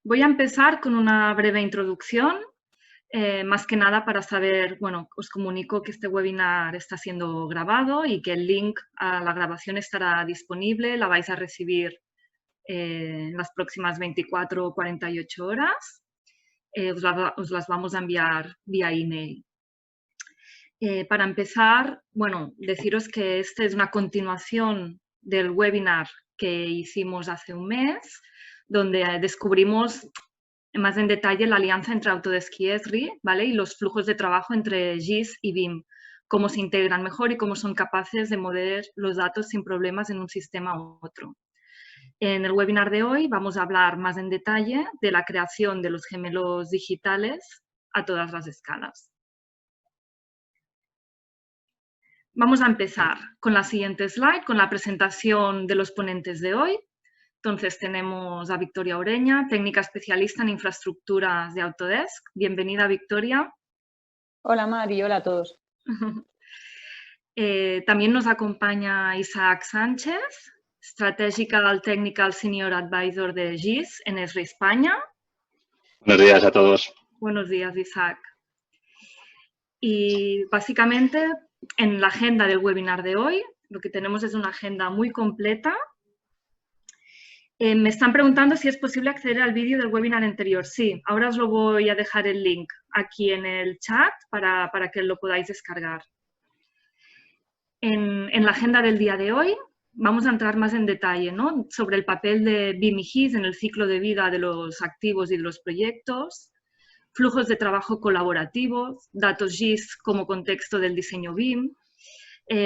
Voy a empezar con una breve introducción, más que nada para saber, bueno, os comunico que este webinar está siendo grabado y que el link a la grabación estará disponible, la vais a recibir en las próximas 24 o 48 horas. Os las vamos a enviar vía email. Para empezar, bueno, deciros que esta es una continuación del webinar que hicimos hace un mes, donde descubrimos más en detalle la alianza entre Autodesk y Esri, ¿vale? Y los flujos de trabajo entre GIS y BIM, cómo se integran mejor y cómo son capaces de mover los datos sin problemas en un sistema u otro. En el webinar de hoy vamos a hablar más en detalle de la creación de los gemelos digitales a todas las escalas. Vamos a empezar con la siguiente slide, con la presentación de los ponentes de hoy. Entonces tenemos a Victoria Ureña, técnica especialista en infraestructuras de Autodesk. Bienvenida, Victoria. Hola, Mari. Hola a todos. También nos acompaña Isaac Sánchez, Strategical Technical Senior Advisor de GIS en Esri España. Buenos días a todos. Buenos días, Isaac. Y básicamente en la agenda del webinar de hoy, lo que tenemos es una agenda muy completa. Me están preguntando si es posible acceder al vídeo del webinar anterior. Sí, ahora os lo voy a dejar el link aquí en el chat para que lo podáis descargar. En la agenda del día de hoy vamos a entrar más en detalle, ¿no?, sobre el papel de BIM y GIS en el ciclo de vida de los activos y de los proyectos, flujos de trabajo colaborativos, datos GIS como contexto del diseño BIM.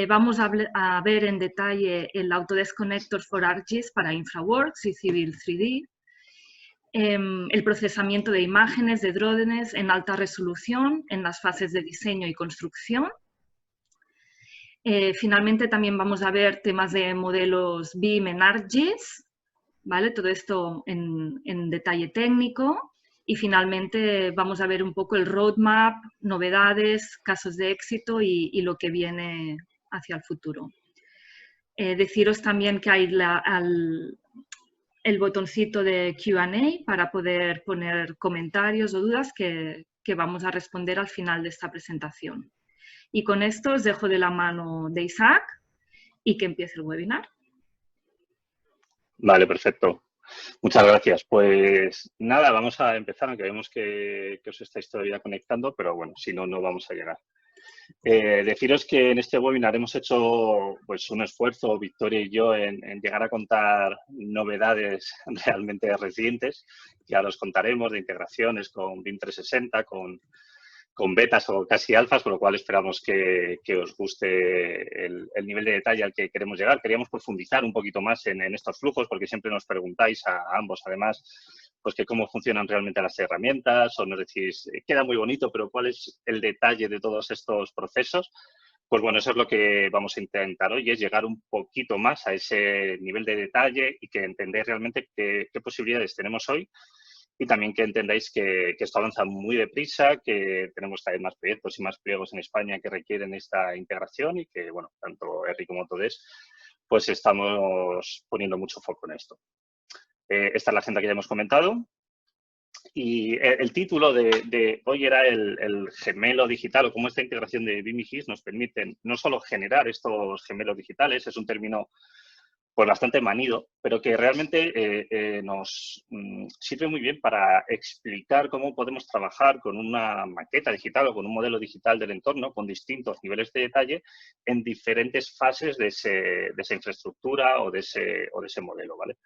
Vamos a ver en detalle el Autodesk Connector for ArcGIS para InfraWorks y Civil 3D, el procesamiento de imágenes de drones en alta resolución en las fases de diseño y construcción. Finalmente también vamos a ver temas de modelos BIM en ArcGIS, ¿vale? Todo esto en detalle técnico. Y finalmente vamos a ver un poco el roadmap, novedades, casos de éxito y lo que viene hacia el futuro. Deciros también que hay el botoncito de Q&A para poder poner comentarios o dudas que vamos a responder al final de esta presentación. Y con esto os dejo de la mano de Isaac y que empiece el webinar. Vale, perfecto. Muchas gracias. Pues nada, vamos a empezar, aunque vemos que os estáis todavía conectando, pero bueno, si no, no vamos a llegar. Deciros que en este webinar hemos hecho pues, un esfuerzo, Victoria y yo, en llegar a contar novedades realmente recientes. Ya los contaremos, de integraciones con BIM 360, con betas o casi alfas, con lo cual esperamos que os guste el nivel de detalle al que queremos llegar. Queríamos profundizar un poquito más en estos flujos, porque siempre nos preguntáis a ambos, además, pues que cómo funcionan realmente las herramientas, o nos decís, queda muy bonito, pero ¿cuál es el detalle de todos estos procesos? Pues bueno, eso es lo que vamos a intentar hoy, es llegar un poquito más a ese nivel de detalle y que entendáis realmente qué posibilidades tenemos hoy. Y también que entendáis que esto avanza muy deprisa, que tenemos cada vez más proyectos y más pliegos en España que requieren esta integración y que, bueno, tanto Esri como Autodesk, pues estamos poniendo mucho foco en esto. Esta es la agenda que ya hemos comentado. Y el título de hoy era el gemelo digital, o cómo esta integración de BIM y GIS nos permiten no solo generar estos gemelos digitales, es un término pues bastante manido, pero que realmente nos sirve muy bien para explicar cómo podemos trabajar con una maqueta digital o con un modelo digital del entorno con distintos niveles de detalle en diferentes fases de esa infraestructura o de ese modelo, ¿vale?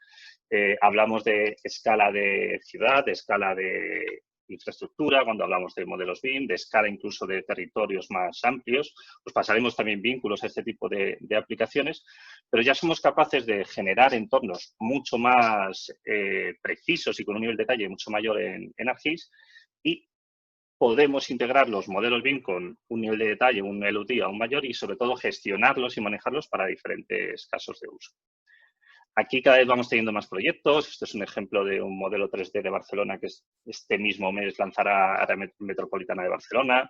Hablamos de escala de ciudad, de escala de infraestructura, cuando hablamos de modelos BIM, de escala incluso de territorios más amplios. Pues pasaremos también vínculos a este tipo de aplicaciones, pero ya somos capaces de generar entornos mucho más precisos y con un nivel de detalle mucho mayor en ArcGIS, y podemos integrar los modelos BIM con un nivel de detalle, un LUT aún mayor, y sobre todo gestionarlos y manejarlos para diferentes casos de uso. Aquí cada vez vamos teniendo más proyectos. Este es un ejemplo de un modelo 3D de Barcelona que este mismo mes lanzará Área Metropolitana de Barcelona.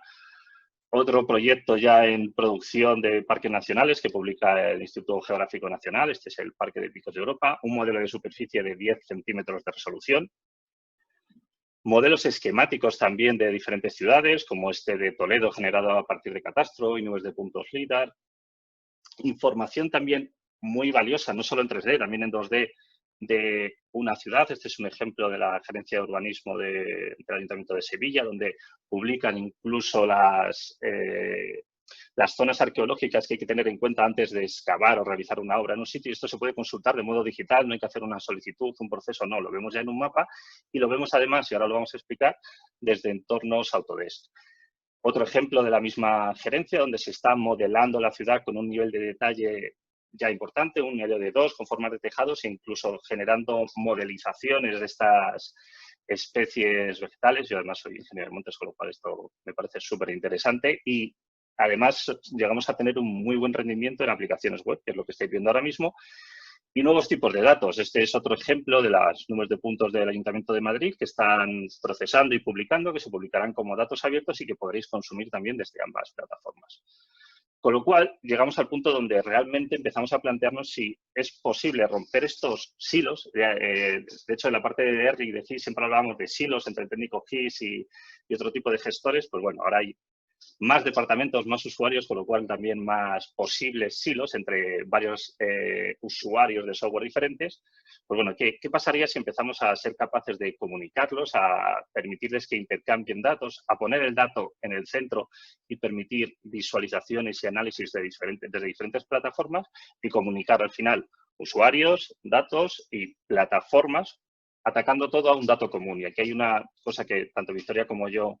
Otro proyecto ya en producción de parques nacionales que publica el Instituto Geográfico Nacional. Este es el Parque de Picos de Europa. Un modelo de superficie de 10 centímetros de resolución. Modelos esquemáticos también de diferentes ciudades, como este de Toledo generado a partir de Catastro y nubes de puntos LIDAR. Información también muy valiosa, no solo en 3D, también en 2D de una ciudad. Este es un ejemplo de la Gerencia de Urbanismo del Ayuntamiento de Sevilla, donde publican incluso las zonas arqueológicas que hay que tener en cuenta antes de excavar o realizar una obra en un sitio. Y esto se puede consultar de modo digital, no hay que hacer una solicitud, un proceso, no, lo vemos ya en un mapa y lo vemos además, y ahora lo vamos a explicar, desde entornos Autodesk. Otro ejemplo de la misma gerencia, donde se está modelando la ciudad con un nivel de detalle ya importante, un nivel de 2 con formas de tejados e incluso generando modelizaciones de estas especies vegetales. Yo además soy ingeniero de montes, con lo cual esto me parece súper interesante y además llegamos a tener un muy buen rendimiento en aplicaciones web, que es lo que estáis viendo ahora mismo. Y nuevos tipos de datos. Este es otro ejemplo de las nubes de puntos del Ayuntamiento de Madrid que están procesando y publicando, que se publicarán como datos abiertos y que podréis consumir también desde ambas plataformas. Con lo cual, llegamos al punto donde realmente empezamos a plantearnos si es posible romper estos silos. De hecho, en la parte de ERRI y de GIS siempre hablábamos de silos entre el técnico GIS y otro tipo de gestores. Pues bueno, ahora hay más departamentos, más usuarios, con lo cual también más posibles silos entre varios usuarios de software diferentes. Pues bueno, ¿qué pasaría si empezamos a ser capaces de comunicarlos, a permitirles que intercambien datos, a poner el dato en el centro y permitir visualizaciones y análisis desde diferentes plataformas y comunicar al final usuarios, datos y plataformas, atacando todo a un dato común? Y aquí hay una cosa que tanto Victoria como yo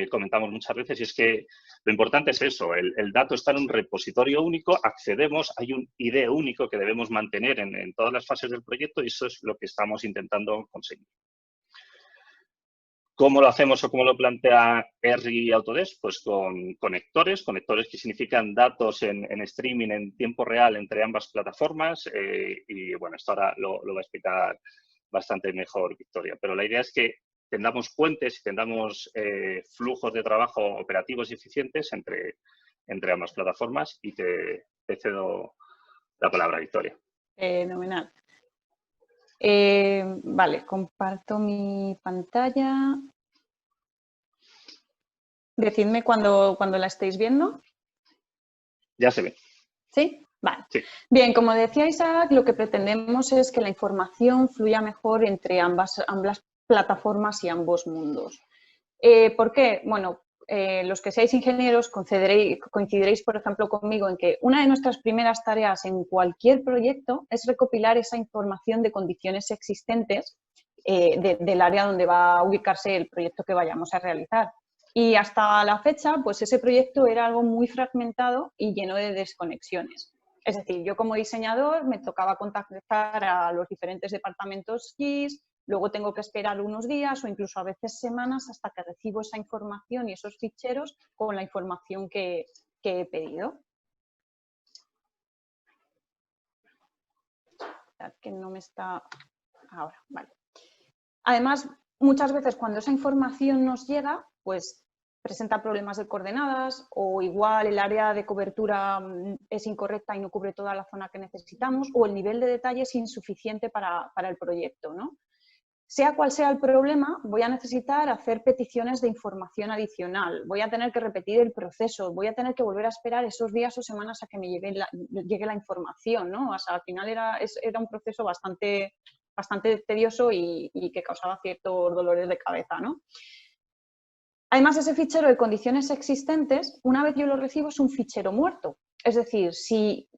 comentamos muchas veces, y es que lo importante es eso, el dato está en un repositorio único, accedemos, hay un ID único que debemos mantener en todas las fases del proyecto y eso es lo que estamos intentando conseguir. ¿Cómo lo hacemos o cómo lo plantea ERRI y Autodesk? Pues con conectores que significan datos en streaming en tiempo real entre ambas plataformas y bueno, esto ahora lo va a explicar bastante mejor Victoria, pero la idea es que tengamos puentes y tengamos flujos de trabajo operativos y eficientes entre ambas plataformas y te cedo la palabra, Victoria. Fenomenal. Vale, comparto mi pantalla. Decidme cuando la estéis viendo. Ya se ve. ¿Sí? Vale. Sí. Bien, como decía Isaac, lo que pretendemos es que la información fluya mejor entre ambas plataformas y ambos mundos. ¿Por qué? Bueno, los que seáis ingenieros coincidiréis, por ejemplo, conmigo en que una de nuestras primeras tareas en cualquier proyecto es recopilar esa información de condiciones existentes del área donde va a ubicarse el proyecto que vayamos a realizar. Y hasta la fecha, pues ese proyecto era algo muy fragmentado y lleno de desconexiones. Es decir, yo como diseñador me tocaba contactar a los diferentes departamentos GIS, luego tengo que esperar unos días o incluso a veces semanas hasta que recibo esa información y esos ficheros con la información que he pedido. Que no me está... Ahora, vale. Además, muchas veces cuando esa información nos llega, pues presenta problemas de coordenadas o igual el área de cobertura es incorrecta y no cubre toda la zona que necesitamos o el nivel de detalle es insuficiente para el proyecto, ¿no? Sea cual sea el problema, voy a necesitar hacer peticiones de información adicional, voy a tener que repetir el proceso, voy a tener que volver a esperar esos días o semanas a que me llegue la información, ¿no? O sea, al final era un proceso bastante tedioso y que causaba ciertos dolores de cabeza, ¿no? Además, ese fichero de condiciones existentes, una vez yo lo recibo, es un fichero muerto. Es decir, si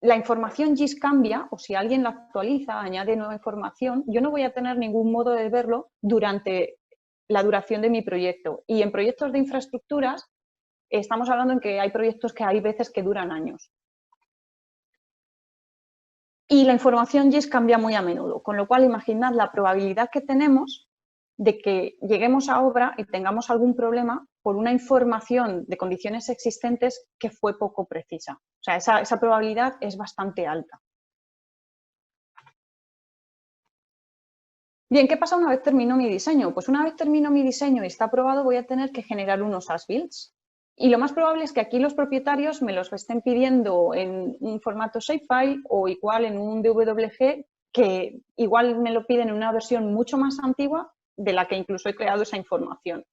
la información GIS cambia o si alguien la actualiza, añade nueva información, yo no voy a tener ningún modo de verlo durante la duración de mi proyecto. Y en proyectos de infraestructuras, estamos hablando en que hay proyectos que hay veces que duran años. Y la información GIS cambia muy a menudo, con lo cual imaginad la probabilidad que tenemos de que lleguemos a obra y tengamos algún problema por una información de condiciones existentes que fue poco precisa. O sea, esa probabilidad es bastante alta. Bien, ¿qué pasa una vez termino mi diseño? Pues una vez termino mi diseño y está aprobado, voy a tener que generar unos as-builds. Y lo más probable es que aquí los propietarios me los estén pidiendo en un formato shapefile o igual en un DWG, que igual me lo piden en una versión mucho más antigua de la que incluso he creado esa información.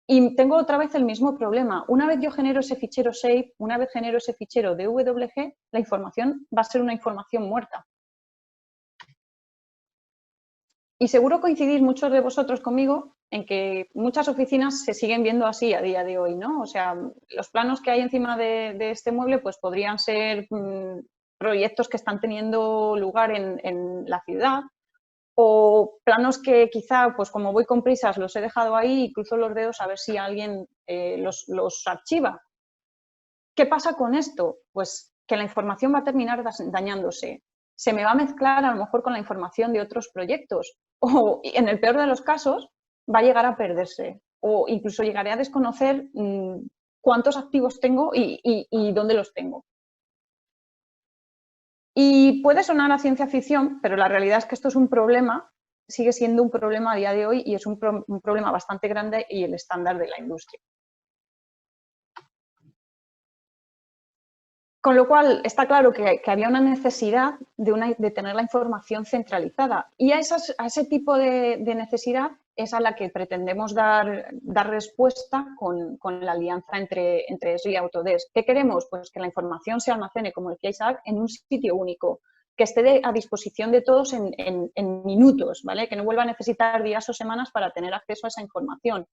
Y tengo otra vez el mismo problema. Una vez yo genero ese fichero shape, una vez genero ese fichero DWG, la información va a ser una información muerta. Y seguro coincidís muchos de vosotros conmigo en que muchas oficinas se siguen viendo así a día de hoy, ¿no? O sea, los planos que hay encima de este mueble pues podrían ser proyectos que están teniendo lugar en la ciudad, o planos que quizá, pues como voy con prisas, los he dejado ahí y cruzo los dedos a ver si alguien los archiva. ¿Qué pasa con esto? Pues que la información va a terminar dañándose. Se me va a mezclar a lo mejor con la información de otros proyectos, o en el peor de los casos va a llegar a perderse, o incluso llegaré a desconocer cuántos activos tengo y dónde los tengo. Y puede sonar a ciencia ficción, pero la realidad es que esto es un problema, sigue siendo un problema a día de hoy y es un problema bastante grande y el estándar de la industria. Con lo cual, está claro que había una necesidad de tener la información centralizada y a ese tipo de necesidad es a la que pretendemos dar respuesta con la alianza entre Esri y Autodesk. ¿Qué queremos? Pues que la información se almacene, como decía Isaac, en un sitio único, que esté a disposición de todos en minutos, ¿vale? Que no vuelva a necesitar días o semanas para tener acceso a esa información.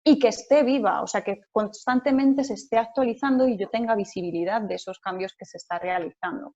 Y que esté viva, o sea, que constantemente se esté actualizando y yo tenga visibilidad de esos cambios que se está realizando.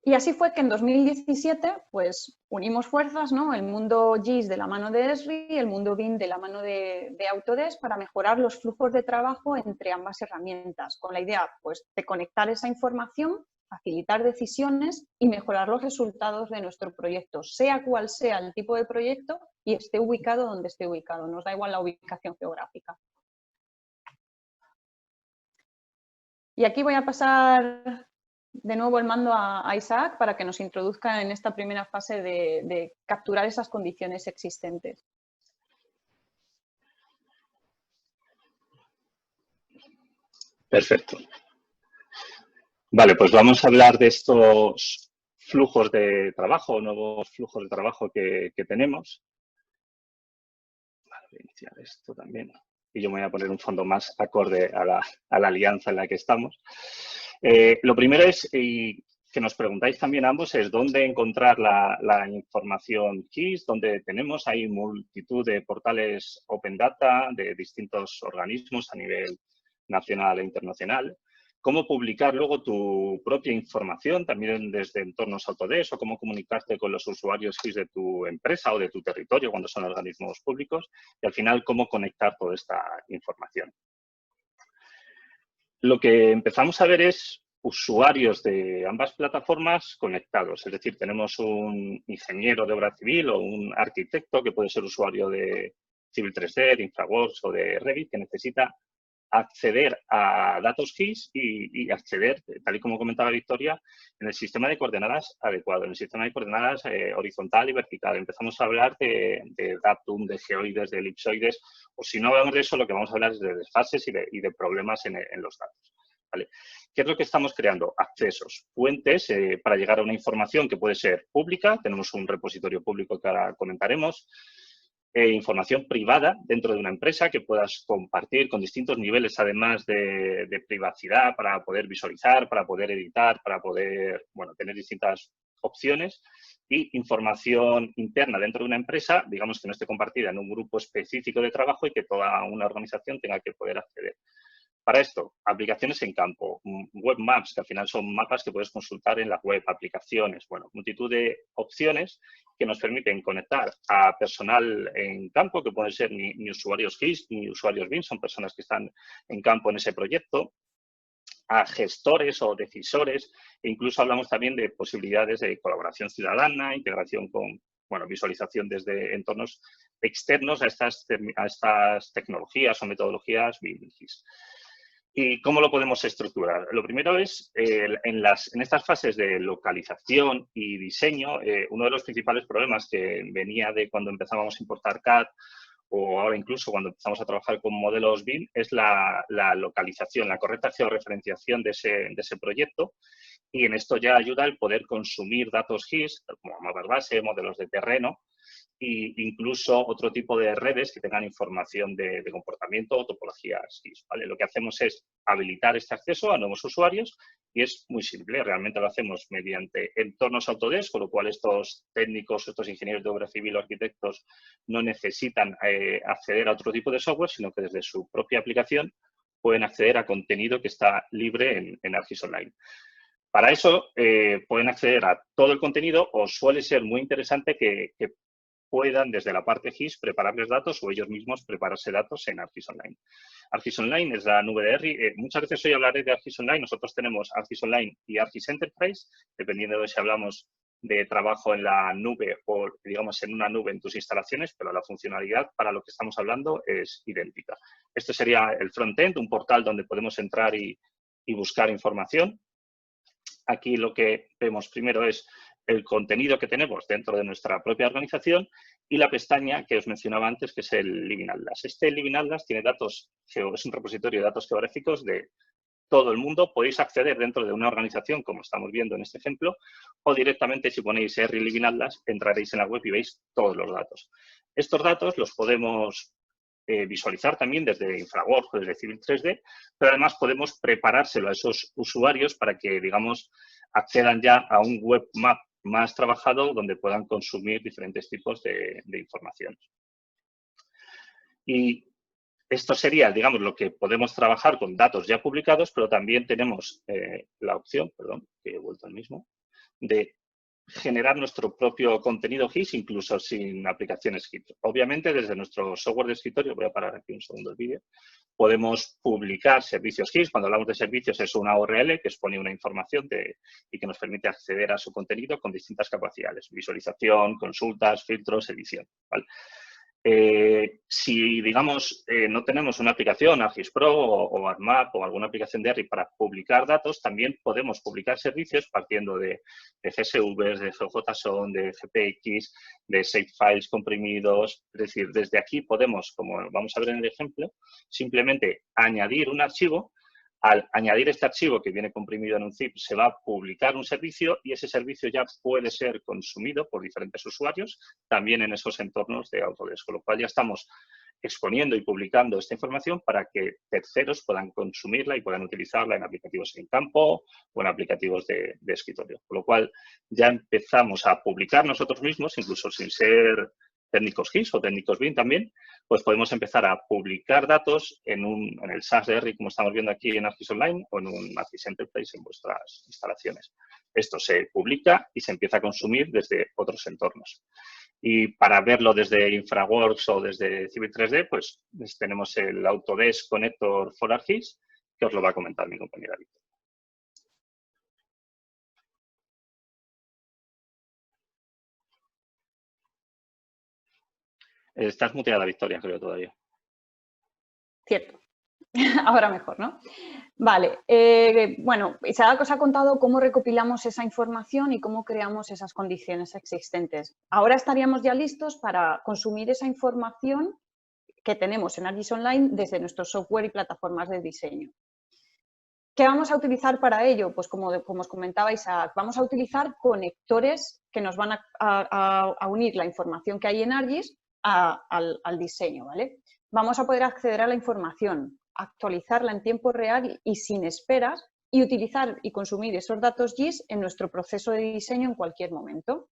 Y así fue que en 2017, pues, unimos fuerzas, ¿no? El mundo GIS de la mano de Esri y el mundo BIM de la mano de Autodesk para mejorar los flujos de trabajo entre ambas herramientas, con la idea, pues, de conectar esa información, facilitar decisiones y mejorar los resultados de nuestro proyecto, sea cual sea el tipo de proyecto y esté ubicado donde esté ubicado. Nos da igual la ubicación geográfica. Y aquí voy a pasar de nuevo el mando a Isaac para que nos introduzca en esta primera fase de capturar esas condiciones existentes. Perfecto. Vale, pues vamos a hablar de estos flujos de trabajo, nuevos flujos de trabajo que tenemos. Vale, voy a iniciar esto también. Y yo me voy a poner un fondo más acorde a la alianza en la que estamos. Lo primero es, y que nos preguntáis también ambos, es dónde encontrar la información GIS, donde tenemos ahí multitud de portales Open Data de distintos organismos a nivel nacional e internacional. Cómo publicar luego tu propia información, también desde entornos Autodesk, o cómo comunicarte con los usuarios GIS de tu empresa o de tu territorio cuando son organismos públicos, y al final cómo conectar toda esta información. Lo que empezamos a ver es usuarios de ambas plataformas conectados, es decir, tenemos un ingeniero de obra civil o un arquitecto que puede ser usuario de Civil 3D, de InfraWorks o de Revit, que necesita acceder a datos GIS y acceder, tal y como comentaba Victoria, en el sistema de coordenadas adecuado, en el sistema de coordenadas horizontal y vertical. Empezamos a hablar de datum, de geoides, de elipsoides, o si no hablamos de eso, lo que vamos a hablar es de desfases y de problemas en los datos. ¿Vale? ¿Qué es lo que estamos creando? Accesos, puentes para llegar a una información que puede ser pública, tenemos un repositorio público que ahora comentaremos, información privada dentro de una empresa que puedas compartir con distintos niveles, además de privacidad, para poder visualizar, para poder editar, para poder, bueno, tener distintas opciones, y información interna dentro de una empresa, digamos que no esté compartida en un grupo específico de trabajo y que toda una organización tenga que poder acceder. Para esto, aplicaciones en campo, web maps, que al final son mapas que puedes consultar en la web, aplicaciones, bueno, multitud de opciones que nos permiten conectar a personal en campo, que pueden ser ni usuarios GIS ni usuarios BIM, son personas que están en campo en ese proyecto, a gestores o decisores, e incluso hablamos también de posibilidades de colaboración ciudadana, integración con, bueno, visualización desde entornos externos a estas tecnologías o metodologías BIM y GIS. ¿Y cómo lo podemos estructurar? Lo primero es, en estas fases de localización y diseño, uno de los principales problemas que venía de cuando empezábamos a importar CAD o ahora incluso cuando empezamos a trabajar con modelos BIM es la localización, la correcta georreferenciación de ese proyecto. y en esto ya ayuda el poder consumir datos GIS, como mapas base, modelos de terreno, e incluso otro tipo de redes que tengan información de comportamiento o topologías GIS, ¿vale? Lo que hacemos es habilitar este acceso a nuevos usuarios y es muy simple. Realmente lo hacemos mediante entornos Autodesk, con lo cual estos técnicos, estos ingenieros de obra civil o arquitectos no necesitan acceder a otro tipo de software, sino que desde su propia aplicación pueden acceder a contenido que está libre en ArcGIS Online. Para eso pueden acceder a todo el contenido o suele ser muy interesante que puedan desde la parte GIS prepararles datos o ellos mismos prepararse datos en ArcGIS Online. ArcGIS Online es la nube de ERRI. Muchas veces hoy hablaré de ArcGIS Online. Nosotros tenemos ArcGIS Online y ArcGIS Enterprise, dependiendo de si hablamos de trabajo en la nube o, digamos, en una nube en tus instalaciones, pero la funcionalidad para lo que estamos hablando es idéntica. Este sería el frontend, un portal donde podemos entrar y buscar información. Aquí lo que vemos primero es el contenido que tenemos dentro de nuestra propia organización y la pestaña que os mencionaba antes, que es el Living Atlas. Este Living Atlas tiene datos, es un repositorio de datos geográficos de todo el mundo. Podéis acceder dentro de una organización, como estamos viendo en este ejemplo, o directamente, si ponéis ERRI Living Atlas, entraréis en la web y veis todos los datos. Estos datos los podemos visualizar también desde InfraWorks o desde Civil 3D, pero además podemos preparárselo a esos usuarios para que, digamos, accedan ya a un webmap más trabajado donde puedan consumir diferentes tipos de información. Y esto sería, digamos, lo que podemos trabajar con datos ya publicados, pero también tenemos la opción, perdón, que he vuelto al mismo, de generar nuestro propio contenido GIS, incluso sin aplicaciones GIS. Obviamente, desde nuestro software de escritorio, voy a parar aquí un segundo el vídeo, podemos publicar servicios GIS. Cuando hablamos de servicios es una URL que expone una información y que nos permite acceder a su contenido con distintas capacidades, visualización, consultas, filtros, edición, ¿vale? Si, digamos, no tenemos una aplicación, ArcGIS Pro o ArcMap o alguna aplicación de ERRI para publicar datos, también podemos publicar servicios partiendo de CSVs, de GeoJSON, de GPX, de shapefiles comprimidos. Es decir, desde aquí podemos, como vamos a ver en el ejemplo, simplemente añadir un archivo. Al añadir este archivo que viene comprimido en un zip, se va a publicar un servicio y ese servicio ya puede ser consumido por diferentes usuarios también en esos entornos de Autodesk, con lo cual ya estamos exponiendo y publicando esta información para que terceros puedan consumirla y puedan utilizarla en aplicativos en campo o en aplicativos de escritorio. Con lo cual ya empezamos a publicar nosotros mismos, incluso sin ser técnicos GIS o técnicos BIM también, pues podemos empezar a publicar datos en el SaaS de ERRI, como estamos viendo aquí en ArcGIS Online, o en un ArcGIS Enterprise en vuestras instalaciones. Esto se publica y se empieza a consumir desde otros entornos. Y para verlo desde InfraWorks o desde Civil 3D, pues tenemos el Autodesk Connector for ArcGIS, que os lo va a comentar mi compañera Victoria. Estás muteada, Victoria, creo todavía. Cierto. Ahora mejor, ¿no? Vale. Bueno, Isaac os ha contado cómo recopilamos esa información y cómo creamos esas condiciones existentes. Ahora estaríamos ya listos para consumir esa información que tenemos en ArcGIS Online desde nuestro software y plataformas de diseño. ¿Qué vamos a utilizar para ello? Pues como os comentaba Isaac, vamos a utilizar conectores que nos van a unir la información que hay en ArcGIS al diseño, ¿vale? Vamos a poder acceder a la información, actualizarla en tiempo real y sin esperas y utilizar y consumir esos datos GIS en nuestro proceso de diseño en cualquier momento.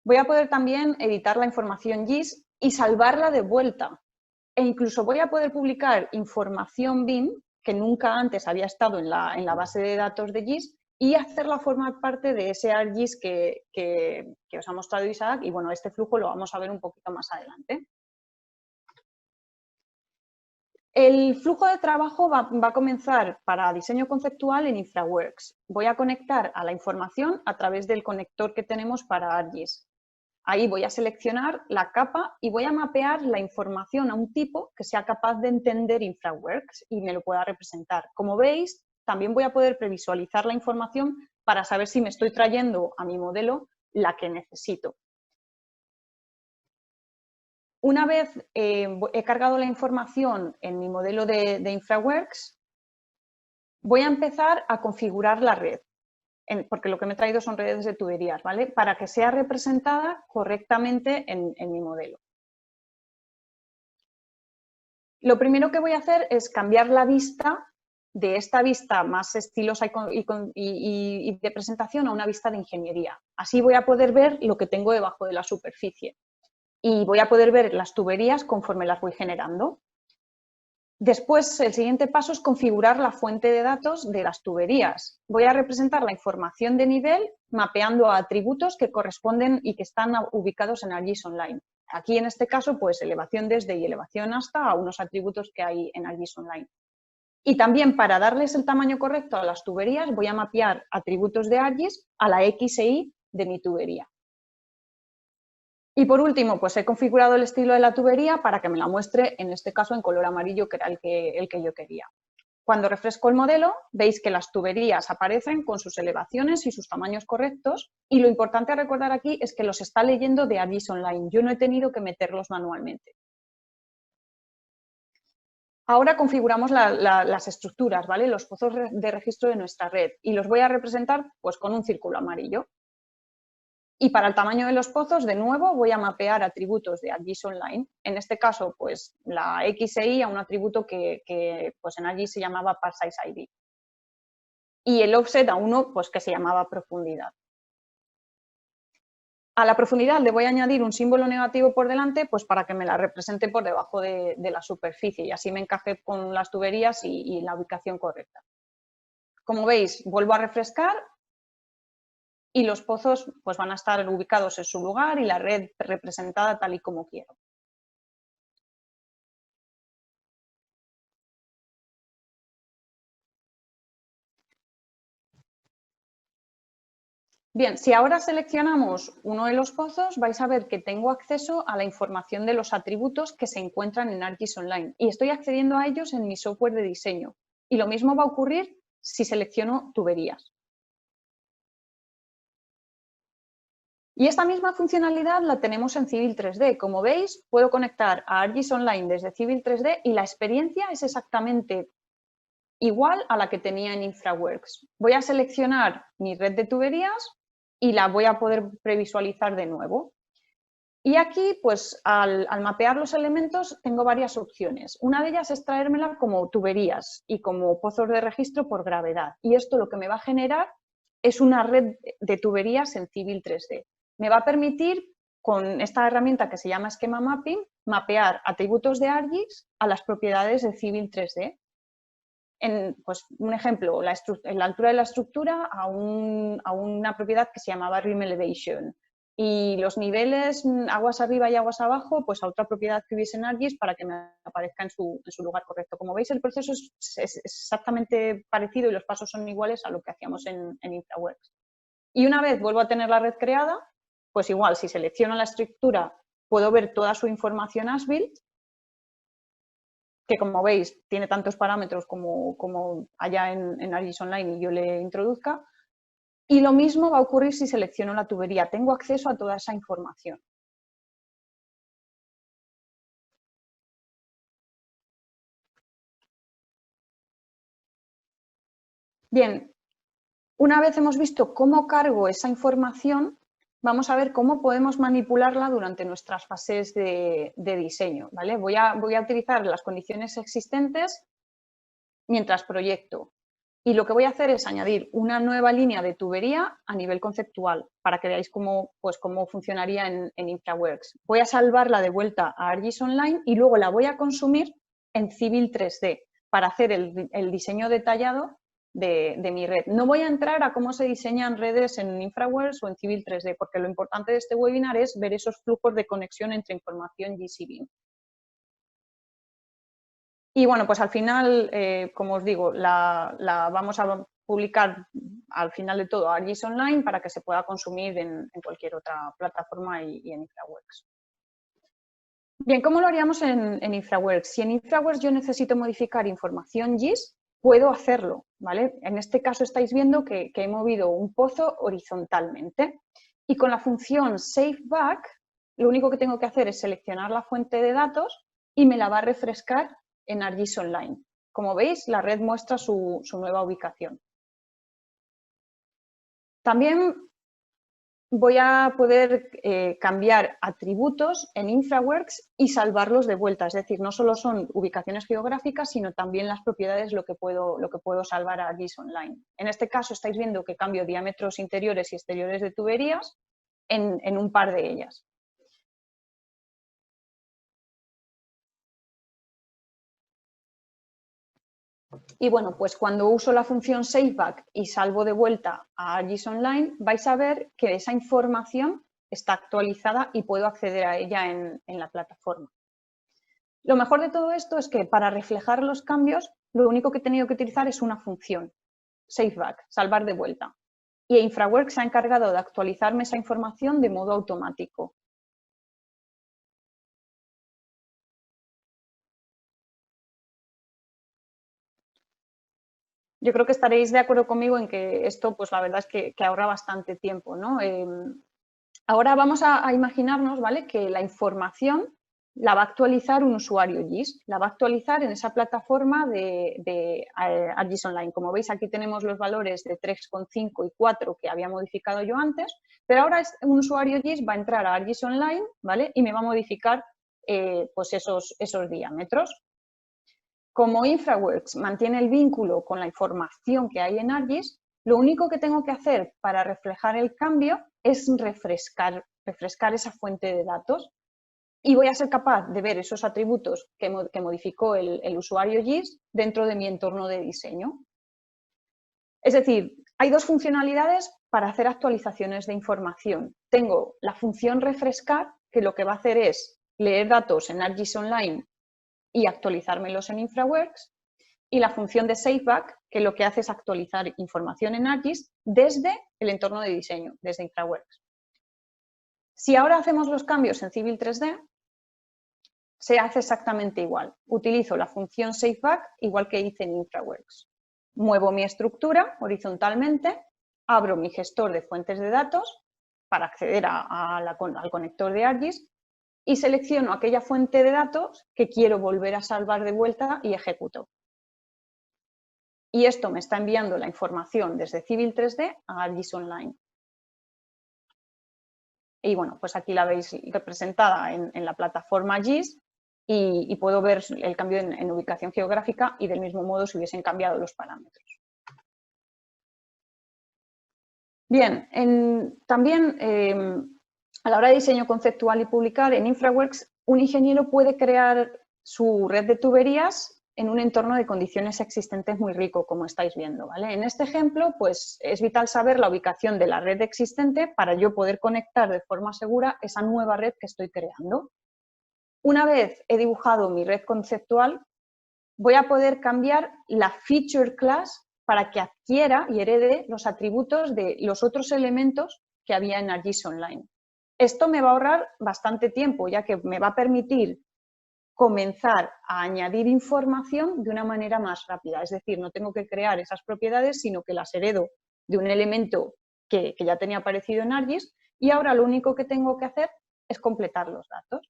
Voy a poder también editar la información GIS y salvarla de vuelta. E incluso voy a poder publicar información BIM que nunca antes había estado en la base de datos de GIS y hacerla formar parte de ese ArcGIS que os ha mostrado Isaac. Y bueno, este flujo lo vamos a ver un poquito más adelante. El flujo de trabajo va a comenzar para diseño conceptual en InfraWorks. Voy a conectar a la información a través del conector que tenemos para ArcGIS. Ahí voy a seleccionar la capa y voy a mapear la información a un tipo que sea capaz de entender InfraWorks y me lo pueda representar. Como veis, también voy a poder previsualizar la información para saber si me estoy trayendo a mi modelo la que necesito. Una vez he cargado la información en mi modelo de InfraWorks, voy a empezar a configurar la red. porque lo que me he traído son redes de tuberías, ¿vale? Para que sea representada correctamente en mi modelo. Lo primero que voy a hacer es cambiar la vista de esta vista más estilosa y de presentación a una vista de ingeniería. Así voy a poder ver lo que tengo debajo de la superficie y voy a poder ver las tuberías conforme las voy generando. Después, el siguiente paso es configurar la fuente de datos de las tuberías. Voy a representar la información de nivel mapeando a atributos que corresponden y que están ubicados en ArcGIS Online. Aquí, en este caso, pues elevación desde y elevación hasta a unos atributos que hay en ArcGIS Online. Y también, para darles el tamaño correcto a las tuberías, voy a mapear atributos de ArcGIS a la X e Y de mi tubería. Y por último, pues he configurado el estilo de la tubería para que me la muestre, en este caso, en color amarillo, que era el que yo quería. Cuando refresco el modelo, veis que las tuberías aparecen con sus elevaciones y sus tamaños correctos, y lo importante a recordar aquí es que los está leyendo de ArcGIS Online. Yo no he tenido que meterlos manualmente. Ahora configuramos las estructuras, ¿vale? Los pozos de registro de nuestra red, y los voy a representar pues, con un círculo amarillo. Y para el tamaño de los pozos, de nuevo, voy a mapear atributos de ArcGIS Online. En este caso, pues la X e Y a un atributo que pues, en ArcGIS se llamaba PartSize ID. Y el offset a uno pues, que se llamaba profundidad. A la profundidad le voy a añadir un símbolo negativo por delante pues, para que me la represente por debajo de la superficie y así me encaje con las tuberías y la ubicación correcta. Como veis, vuelvo a refrescar. Y los pozos pues, van a estar ubicados en su lugar y la red representada tal y como quiero. Bien, si ahora seleccionamos uno de los pozos, vais a ver que tengo acceso a la información de los atributos que se encuentran en ArcGIS Online y estoy accediendo a ellos en mi software de diseño. Y lo mismo va a ocurrir si selecciono tuberías. Y esta misma funcionalidad la tenemos en Civil 3D. Como veis, puedo conectar a ArcGIS Online desde Civil 3D y la experiencia es exactamente igual a la que tenía en InfraWorks. Voy a seleccionar mi red de tuberías y la voy a poder previsualizar de nuevo. Y aquí, pues, al mapear los elementos, tengo varias opciones. Una de ellas es traérmela como tuberías y como pozos de registro por gravedad. Y esto lo que me va a generar es una red de tuberías en Civil 3D. Me va a permitir, con esta herramienta que se llama Schema Mapping, mapear atributos de ArcGIS a las propiedades de Civil 3D. Pues, un ejemplo, la altura de la estructura a una propiedad que se llamaba Rim Elevation y los niveles aguas arriba y aguas abajo pues a otra propiedad que hubiese en ArcGIS para que me aparezca en su lugar correcto. Como veis, el proceso es exactamente parecido y los pasos son iguales a lo que hacíamos en InfraWorks. Y una vez vuelvo a tener la red creada, pues igual, si selecciono la estructura, puedo ver toda su información as-built, que como veis tiene tantos parámetros como allá en ArcGIS Online y yo le introduzca. Y lo mismo va a ocurrir si selecciono la tubería. Tengo acceso a toda esa información. Bien, una vez hemos visto cómo cargo esa información, vamos a ver cómo podemos manipularla durante nuestras fases de diseño, ¿vale? Voy a utilizar las condiciones existentes mientras proyecto. Y lo que voy a hacer es añadir una nueva línea de tubería a nivel conceptual para que veáis cómo funcionaría en InfraWorks. Voy a salvarla de vuelta a ArcGIS Online y luego la voy a consumir en Civil 3D para hacer el diseño detallado de mi red. No voy a entrar a cómo se diseñan redes en InfraWorks o en Civil 3D, porque lo importante de este webinar es ver esos flujos de conexión entre información GIS y BIM. Y bueno, pues al final, como os digo, la vamos a publicar al final de todo a ArcGIS Online para que se pueda consumir en cualquier otra plataforma y en InfraWorks. Bien, ¿cómo lo haríamos en InfraWorks? Si en InfraWorks yo necesito modificar información GIS, puedo hacerlo, ¿vale? En este caso estáis viendo que he movido un pozo horizontalmente y con la función SaveBack lo único que tengo que hacer es seleccionar la fuente de datos y me la va a refrescar en ArcGIS Online. Como veis, la red muestra su nueva ubicación. También voy a poder cambiar atributos en InfraWorks y salvarlos de vuelta. Es decir, no solo son ubicaciones geográficas, sino también las propiedades, lo que puedo salvar a ArcGIS Online. En este caso estáis viendo que cambio diámetros interiores y exteriores de tuberías en un par de ellas. Y bueno, pues cuando uso la función SaveBack y salvo de vuelta a ArcGIS Online, vais a ver que esa información está actualizada y puedo acceder a ella en la plataforma. Lo mejor de todo esto es que para reflejar los cambios, lo único que he tenido que utilizar es una función, SaveBack, salvar de vuelta. Y InfraWorks se ha encargado de actualizarme esa información de modo automático. Yo creo que estaréis de acuerdo conmigo en que esto, pues la verdad es que ahorra bastante tiempo, ¿no? Ahora vamos a imaginarnos, ¿vale?, que la información la va a actualizar un usuario GIS, la va a actualizar en esa plataforma de ArcGIS Online. Como veis, aquí tenemos los valores de 3,5 y 4 que había modificado yo antes, pero ahora un usuario GIS va a entrar a ArcGIS Online, ¿vale?, y me va a modificar pues esos diámetros. Como InfraWorks mantiene el vínculo con la información que hay en ArcGIS, lo único que tengo que hacer para reflejar el cambio es refrescar esa fuente de datos y voy a ser capaz de ver esos atributos que modificó el usuario GIS dentro de mi entorno de diseño. Es decir, hay dos funcionalidades para hacer actualizaciones de información. Tengo la función refrescar, que lo que va a hacer es leer datos en ArcGIS Online y actualizármelos en InfraWorks, y la función de SaveBack, que lo que hace es actualizar información en ArcGIS desde el entorno de diseño, desde InfraWorks. Si ahora hacemos los cambios en Civil 3D, se hace exactamente igual. Utilizo la función SaveBack igual que hice en InfraWorks. Muevo mi estructura horizontalmente, abro mi gestor de fuentes de datos para acceder al conector de ArcGIS y selecciono aquella fuente de datos que quiero volver a salvar de vuelta y ejecuto. Y esto me está enviando la información desde Civil 3D a ArcGIS Online. Y bueno, pues aquí la veis representada en la plataforma GIS y puedo ver el cambio en ubicación geográfica y del mismo modo si hubiesen cambiado los parámetros. Bien, también a la hora de diseño conceptual y publicar en InfraWorks, un ingeniero puede crear su red de tuberías en un entorno de condiciones existentes muy rico, como estáis viendo, ¿vale? En este ejemplo, pues es vital saber la ubicación de la red existente para yo poder conectar de forma segura esa nueva red que estoy creando. Una vez he dibujado mi red conceptual, voy a poder cambiar la feature class para que adquiera y herede los atributos de los otros elementos que había en ArcGIS Online. Esto me va a ahorrar bastante tiempo, ya que me va a permitir comenzar a añadir información de una manera más rápida. Es decir, no tengo que crear esas propiedades, sino que las heredo de un elemento que ya tenía aparecido en ArcGIS y ahora lo único que tengo que hacer es completar los datos.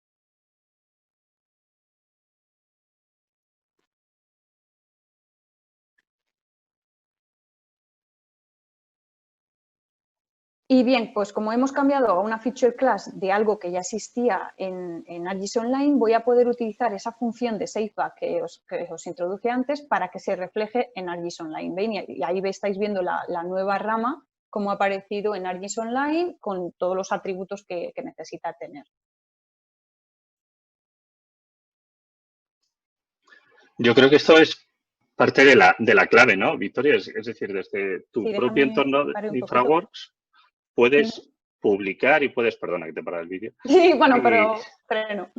Y bien, pues como hemos cambiado a una feature class de algo que ya existía en ArcGIS Online, voy a poder utilizar esa función de SaveBack que os introduje antes para que se refleje en ArcGIS Online. ¿Ven? Y ahí estáis viendo la nueva rama, como ha aparecido en ArcGIS Online, con todos los atributos que necesita tener. Yo creo que esto es parte de la clave, ¿no, Victoria? Es decir, desde tu propio entorno de InfraWorks puedes publicar y puedes... Perdona que te para el vídeo. Sí, bueno, pero no.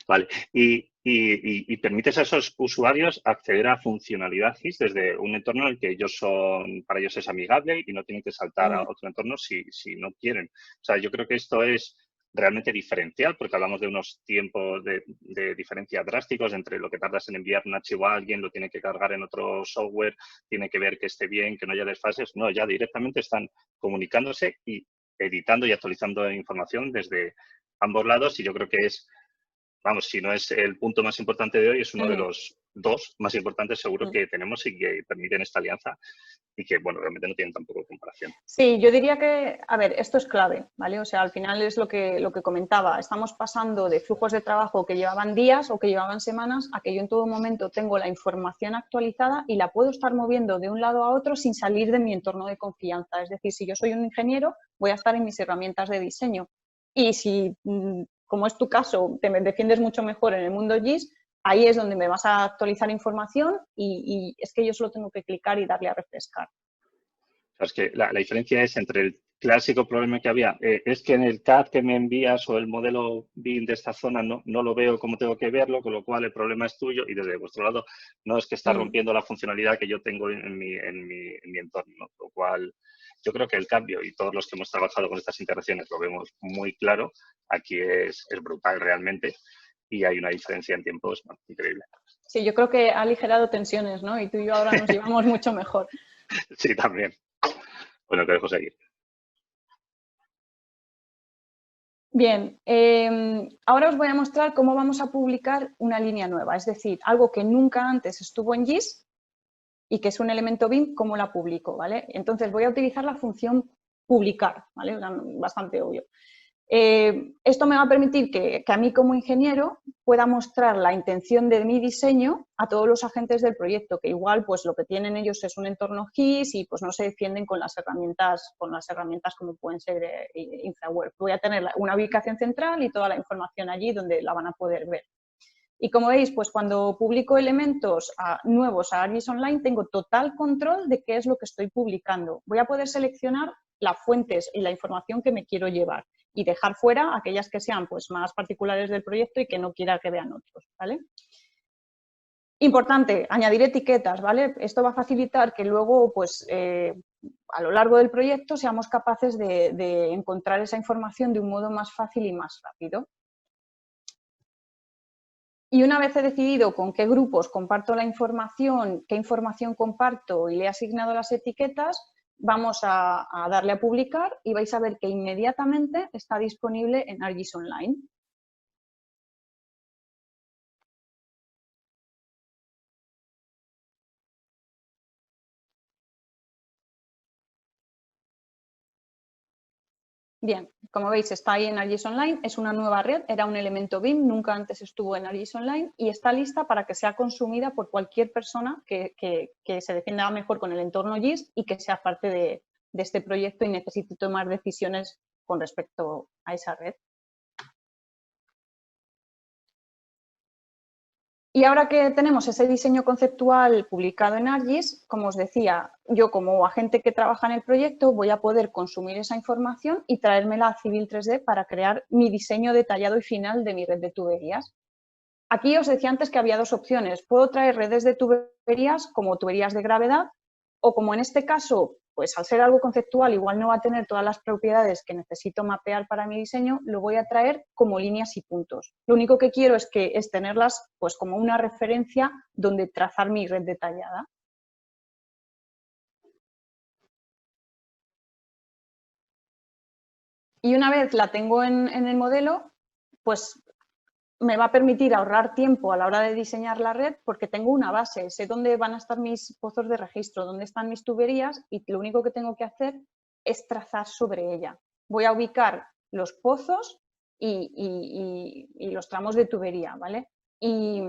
Vale, y permites a esos usuarios acceder a funcionalidad GIS desde un entorno en el que para ellos es amigable y no tienen que saltar a otro entorno si no quieren. O sea, yo creo que esto es realmente diferencial porque hablamos de unos tiempos de diferencia drásticos entre lo que tardas en enviar un archivo a alguien, lo tiene que cargar en otro software, tiene que ver que esté bien, que no haya desfases. No, ya directamente están comunicándose y editando y actualizando información desde ambos lados y yo creo que es, vamos, si no es el punto más importante de hoy, es uno de los dos más importantes seguro que tenemos y que permiten esta alianza y que, bueno, realmente no tienen tampoco comparación. Sí, yo diría que, a ver, esto es clave, ¿vale? O sea, al final es lo que comentaba. Estamos pasando de flujos de trabajo que llevaban días o que llevaban semanas a que yo en todo momento tengo la información actualizada y la puedo estar moviendo de un lado a otro sin salir de mi entorno de confianza. Es decir, si yo soy un ingeniero, voy a estar en mis herramientas de diseño. Y si, como es tu caso, te defiendes mucho mejor en el mundo GIS, ahí es donde me vas a actualizar información y es que yo solo tengo que clicar y darle a refrescar. Es que la diferencia es entre el clásico problema que había, es que en el CAD que me envías o el modelo BIM de esta zona no lo veo como tengo que verlo, con lo cual el problema es tuyo y desde vuestro lado no es que está rompiendo la funcionalidad que yo tengo en mi entorno, ¿no? Lo cual yo creo que el cambio, y todos los que hemos trabajado con estas integraciones lo vemos muy claro, aquí es brutal realmente y hay una diferencia en tiempos, ¿no? Increíble. Sí, yo creo que ha aligerado tensiones, ¿no? Y tú y yo ahora nos llevamos mucho mejor. Sí, también. Bueno, te dejo seguir. Bien, ahora os voy a mostrar cómo vamos a publicar una línea nueva, es decir, algo que nunca antes estuvo en GIS y que es un elemento BIM, cómo la publico, ¿vale? Entonces voy a utilizar la función publicar, ¿vale? Bastante obvio. Esto me va a permitir que a mí como ingeniero pueda mostrar la intención de mi diseño a todos los agentes del proyecto, que igual pues lo que tienen ellos es un entorno GIS y pues no se defienden con las herramientas como pueden ser InfraWorks. Voy a tener una ubicación central y toda la información allí donde la van a poder ver. Y como veis, pues cuando publico elementos nuevos a ArcGIS Online tengo total control de qué es lo que estoy publicando. Voy a poder seleccionar las fuentes y la información que me quiero llevar y dejar fuera aquellas que sean pues, más particulares del proyecto y que no quiera que vean otros, ¿vale? Importante, añadir etiquetas, ¿vale? Esto va a facilitar que luego, pues, a lo largo del proyecto seamos capaces de encontrar esa información de un modo más fácil y más rápido. Y una vez he decidido con qué grupos comparto la información, qué información comparto y le he asignado las etiquetas, vamos a darle a publicar y vais a ver que inmediatamente está disponible en ArcGIS Online. Bien, como veis está ahí en ArcGIS Online, es una nueva red, era un elemento BIM, nunca antes estuvo en ArcGIS Online y está lista para que sea consumida por cualquier persona que se defienda mejor con el entorno GIS y que sea parte de este proyecto y necesite tomar decisiones con respecto a esa red. Y ahora que tenemos ese diseño conceptual publicado en ArcGIS, como os decía, yo como agente que trabaja en el proyecto voy a poder consumir esa información y traérmela a Civil 3D para crear mi diseño detallado y final de mi red de tuberías. Aquí os decía antes que había dos opciones. Puedo traer redes de tuberías como tuberías de gravedad o como en este caso, pues al ser algo conceptual igual no va a tener todas las propiedades que necesito mapear para mi diseño, lo voy a traer como líneas y puntos. Lo único que quiero es tenerlas pues como una referencia donde trazar mi red detallada. Y una vez la tengo en el modelo, pues me va a permitir ahorrar tiempo a la hora de diseñar la red porque tengo una base, sé dónde van a estar mis pozos de registro, dónde están mis tuberías y lo único que tengo que hacer es trazar sobre ella. Voy a ubicar los pozos y los tramos de tubería, ¿vale? Y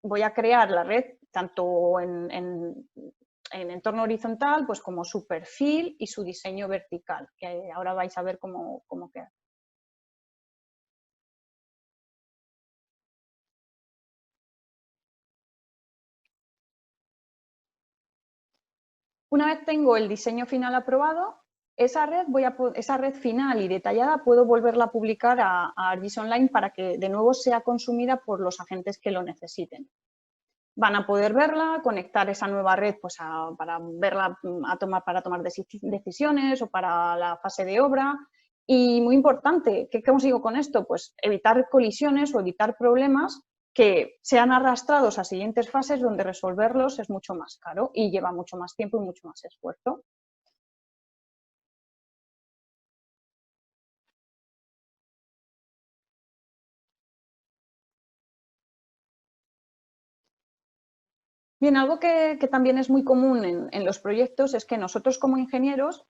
voy a crear la red tanto en entorno horizontal pues como su perfil y su diseño vertical, que ahora vais a ver cómo queda. Una vez tengo el diseño final aprobado, esa red final y detallada puedo volverla a publicar a ArcGIS Online para que de nuevo sea consumida por los agentes que lo necesiten. Van a poder verla, conectar esa nueva red pues, para verla para tomar decisiones o para la fase de obra. Y muy importante, ¿qué consigo con esto? Pues evitar colisiones o evitar problemas que sean arrastrados a siguientes fases donde resolverlos es mucho más caro y lleva mucho más tiempo y mucho más esfuerzo. Bien, algo que también es muy común en los proyectos es que nosotros como ingenieros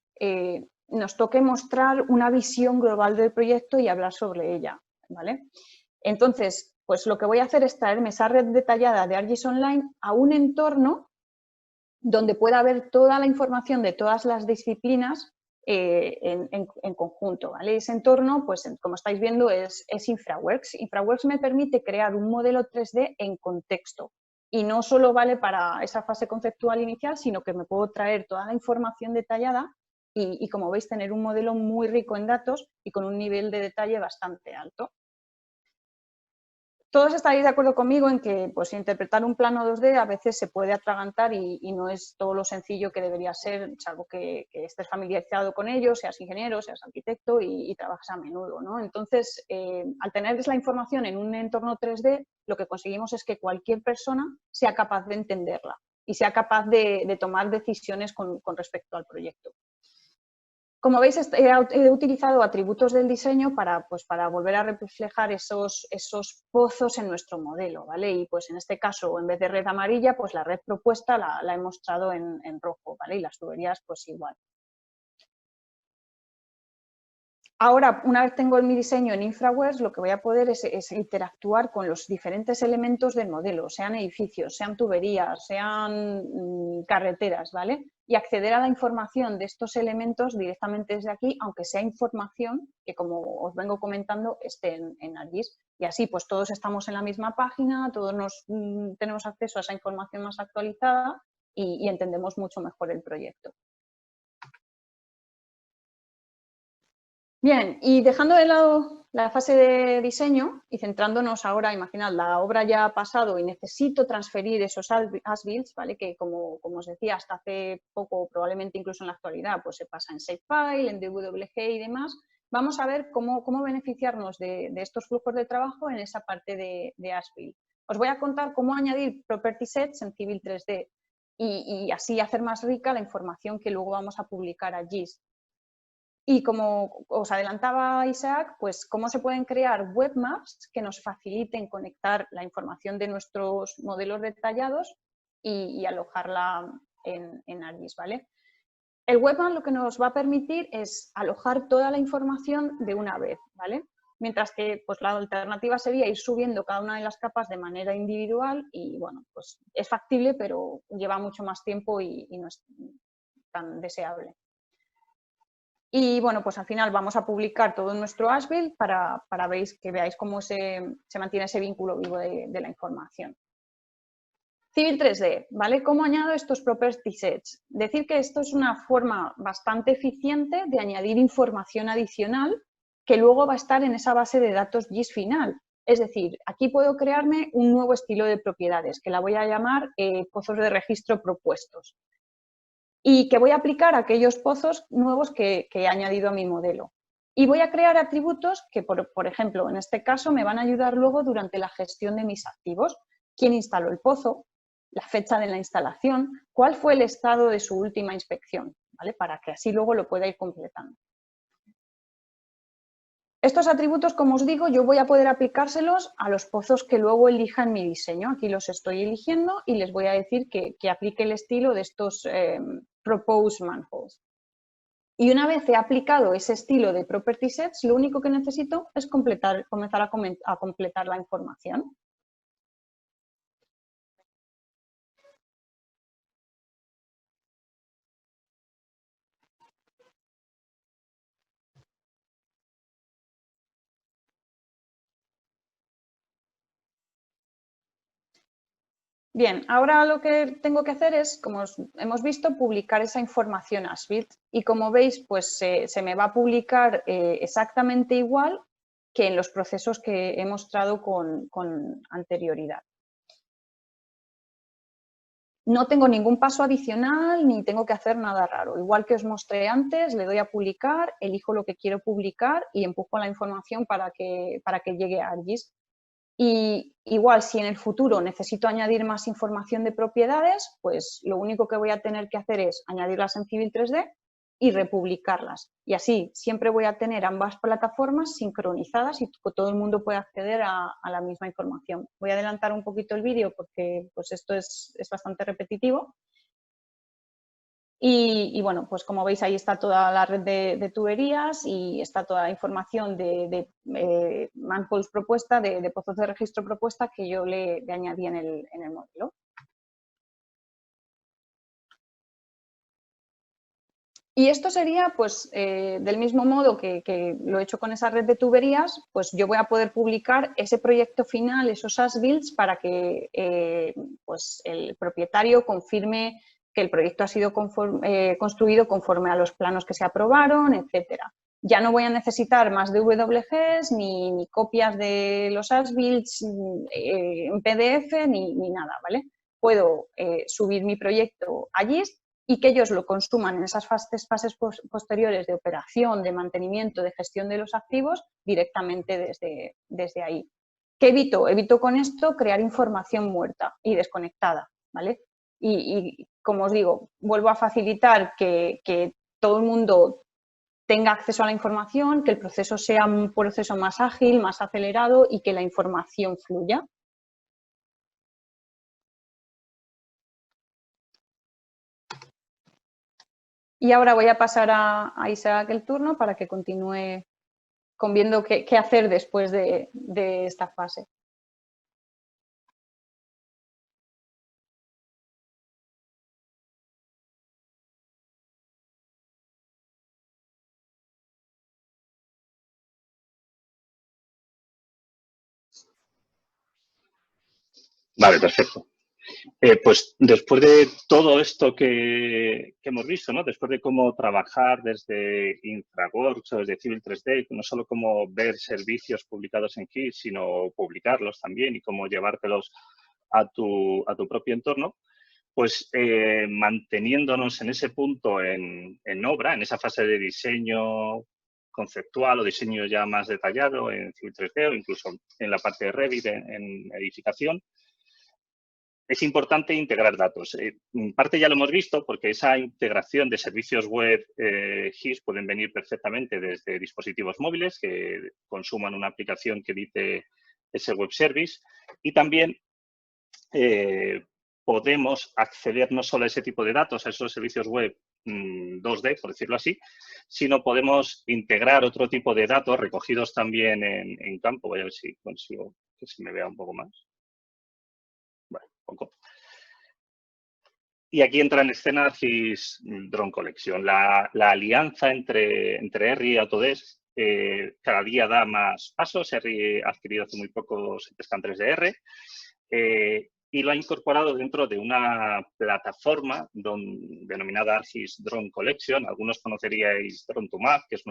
nos toque mostrar una visión global del proyecto y hablar sobre ella, ¿vale? Entonces, pues lo que voy a hacer es traerme esa red detallada de ArcGIS Online a un entorno donde pueda haber toda la información de todas las disciplinas en conjunto, ¿vale? Ese entorno, pues como estáis viendo, es InfraWorks. InfraWorks me permite crear un modelo 3D en contexto y no solo vale para esa fase conceptual inicial, sino que me puedo traer toda la información detallada y como veis, tener un modelo muy rico en datos y con un nivel de detalle bastante alto. Todos estaréis de acuerdo conmigo en que pues, interpretar un plano 2D a veces se puede atragantar y no es todo lo sencillo que debería ser, salvo que estés familiarizado con ello, seas ingeniero, seas arquitecto y trabajas a menudo, ¿no? Entonces, al tener la información en un entorno 3D, lo que conseguimos es que cualquier persona sea capaz de entenderla y sea capaz de tomar decisiones con respecto al proyecto. Como veis, he utilizado atributos del diseño para volver a reflejar esos pozos en nuestro modelo, ¿vale? Y pues en este caso, en vez de red amarilla, pues la red propuesta la he mostrado en rojo, ¿vale? Y las tuberías, pues igual. Ahora, una vez tengo mi diseño en InfraWorks, lo que voy a poder es interactuar con los diferentes elementos del modelo, sean edificios, sean tuberías, sean carreteras, ¿vale? Y acceder a la información de estos elementos directamente desde aquí, aunque sea información que, como os vengo comentando, esté en ArcGIS. Y así, pues todos estamos en la misma página, todos tenemos acceso a esa información más actualizada y entendemos mucho mejor el proyecto. Bien, y dejando de lado la fase de diseño y centrándonos ahora, imaginad, la obra ya ha pasado y necesito transferir esos as-builds, ¿vale? Que como os decía, hasta hace poco, probablemente incluso en la actualidad, pues se pasa en Shapefile, en DWG y demás. Vamos a ver cómo beneficiarnos de estos flujos de trabajo en esa parte de as-build. Os voy a contar cómo añadir property sets en Civil 3D y así hacer más rica la información que luego vamos a publicar a GIS. Y como os adelantaba Isaac, pues cómo se pueden crear webmaps que nos faciliten conectar la información de nuestros modelos detallados y alojarla en ArcGIS, ¿vale? El webmap lo que nos va a permitir es alojar toda la información de una vez, ¿vale? Mientras que pues, la alternativa sería ir subiendo cada una de las capas de manera individual y, bueno, pues es factible, pero lleva mucho más tiempo y no es tan deseable. Y bueno, pues al final vamos a publicar todo nuestro as-build para que veáis cómo se mantiene ese vínculo vivo de la información. Civil 3D, ¿vale? ¿Cómo añado estos property sets? Decir que esto es una forma bastante eficiente de añadir información adicional que luego va a estar en esa base de datos GIS final. Es decir, aquí puedo crearme un nuevo estilo de propiedades que la voy a llamar pozos de registro propuestos, y que voy a aplicar aquellos pozos nuevos que he añadido a mi modelo. Y voy a crear atributos que, por ejemplo, en este caso me van a ayudar luego durante la gestión de mis activos. ¿Quién instaló el pozo? La fecha de la instalación, cuál fue el estado de su última inspección, ¿vale? Para que así luego lo pueda ir completando. Estos atributos, como os digo, yo voy a poder aplicárselos a los pozos que luego elija en mi diseño. Aquí los estoy eligiendo y les voy a decir que aplique el estilo de estos Proposed Manholes. Y una vez he aplicado ese estilo de Property Sets, lo único que necesito es comenzar a completar la información. Bien, ahora lo que tengo que hacer es, como hemos visto, publicar esa información as-build. Y como veis, pues se me va a publicar exactamente igual que en los procesos que he mostrado con anterioridad. No tengo ningún paso adicional ni tengo que hacer nada raro. Igual que os mostré antes, le doy a publicar, elijo lo que quiero publicar y empujo la información para que llegue a ArcGIS. Y igual, si en el futuro necesito añadir más información de propiedades, pues lo único que voy a tener que hacer es añadirlas en Civil 3D y republicarlas. Y así siempre voy a tener ambas plataformas sincronizadas y todo el mundo puede acceder a la misma información. Voy a adelantar un poquito el vídeo porque pues esto es bastante repetitivo. Y bueno, pues como veis ahí está toda la red de tuberías y está toda la información de manholes propuesta, de pozos de registro propuesta que yo le añadí en el modelo. Y esto sería, pues, del mismo modo que lo he hecho con esa red de tuberías, pues yo voy a poder publicar ese proyecto final, esos as-builds, para que pues el propietario confirme que el proyecto ha sido construido conforme a los planos que se aprobaron, etcétera. Ya no voy a necesitar más DWGs ni copias de los as-builds en PDF ni nada, ¿vale? Puedo subir mi proyecto allí y que ellos lo consuman en esas fases posteriores de operación, de mantenimiento, de gestión de los activos directamente desde ahí. ¿Qué evito? Evito con esto crear información muerta y desconectada, ¿vale? Y como os digo, vuelvo a facilitar que todo el mundo tenga acceso a la información, que el proceso sea un proceso más ágil, más acelerado y que la información fluya. Y ahora voy a pasar a Isaac el turno para que continúe con viendo qué hacer después de esta fase. Vale, perfecto. Pues después de todo esto que hemos visto, ¿no? Después de cómo trabajar desde InfraWorks o desde Civil 3D, no solo cómo ver servicios publicados en GIS, sino publicarlos también y cómo llevártelos a tu propio entorno, pues manteniéndonos en ese punto en obra, en esa fase de diseño conceptual o diseño ya más detallado en Civil 3D o incluso en la parte de Revit en edificación, es importante integrar datos. En parte ya lo hemos visto porque esa integración de servicios web GIS pueden venir perfectamente desde dispositivos móviles que consuman una aplicación que edite ese web service y también podemos acceder no solo a ese tipo de datos, a esos servicios web 2D, por decirlo así, sino podemos integrar otro tipo de datos recogidos también en campo. Voy a ver si consigo que se me vea un poco más. Bueno, un poco. Y aquí entra en escena GIS Drone Collection. La alianza entre ERRI y Autodesk cada día da más pasos. ERRI ha adquirido hace muy poco SiteScan 3DR y lo ha incorporado dentro de una plataforma denominada ArcGIS Drone Collection. Algunos conoceríais Drone2Map, que es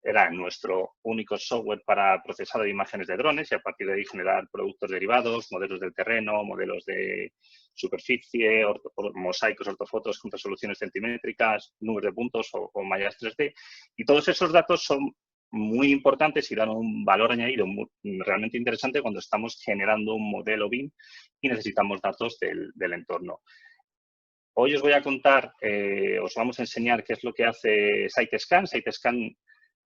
era nuestro único software para procesado de imágenes de drones y a partir de ahí generar productos derivados, modelos del terreno, modelos de superficie, mosaicos, ortofotos con resoluciones centimétricas, nubes de puntos o mallas 3D. Y todos esos datos son muy importantes y dan un valor añadido realmente interesante cuando estamos generando un modelo BIM y necesitamos datos del entorno. Hoy os voy a contar, os vamos a enseñar qué es lo que hace SiteScan. SiteScan,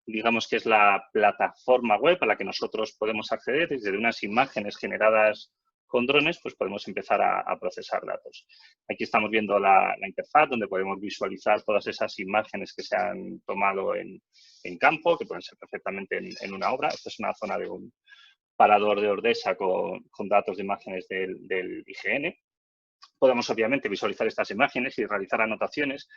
digamos que es la plataforma web a la que nosotros podemos acceder desde unas imágenes generadas con drones, pues podemos empezar a procesar datos. Aquí estamos viendo la interfaz donde podemos visualizar todas esas imágenes que se han tomado en campo, que pueden ser perfectamente en una obra. Esta es una zona de un parador de Ordesa con datos de imágenes del IGN. Podemos obviamente visualizar estas imágenes y realizar anotaciones.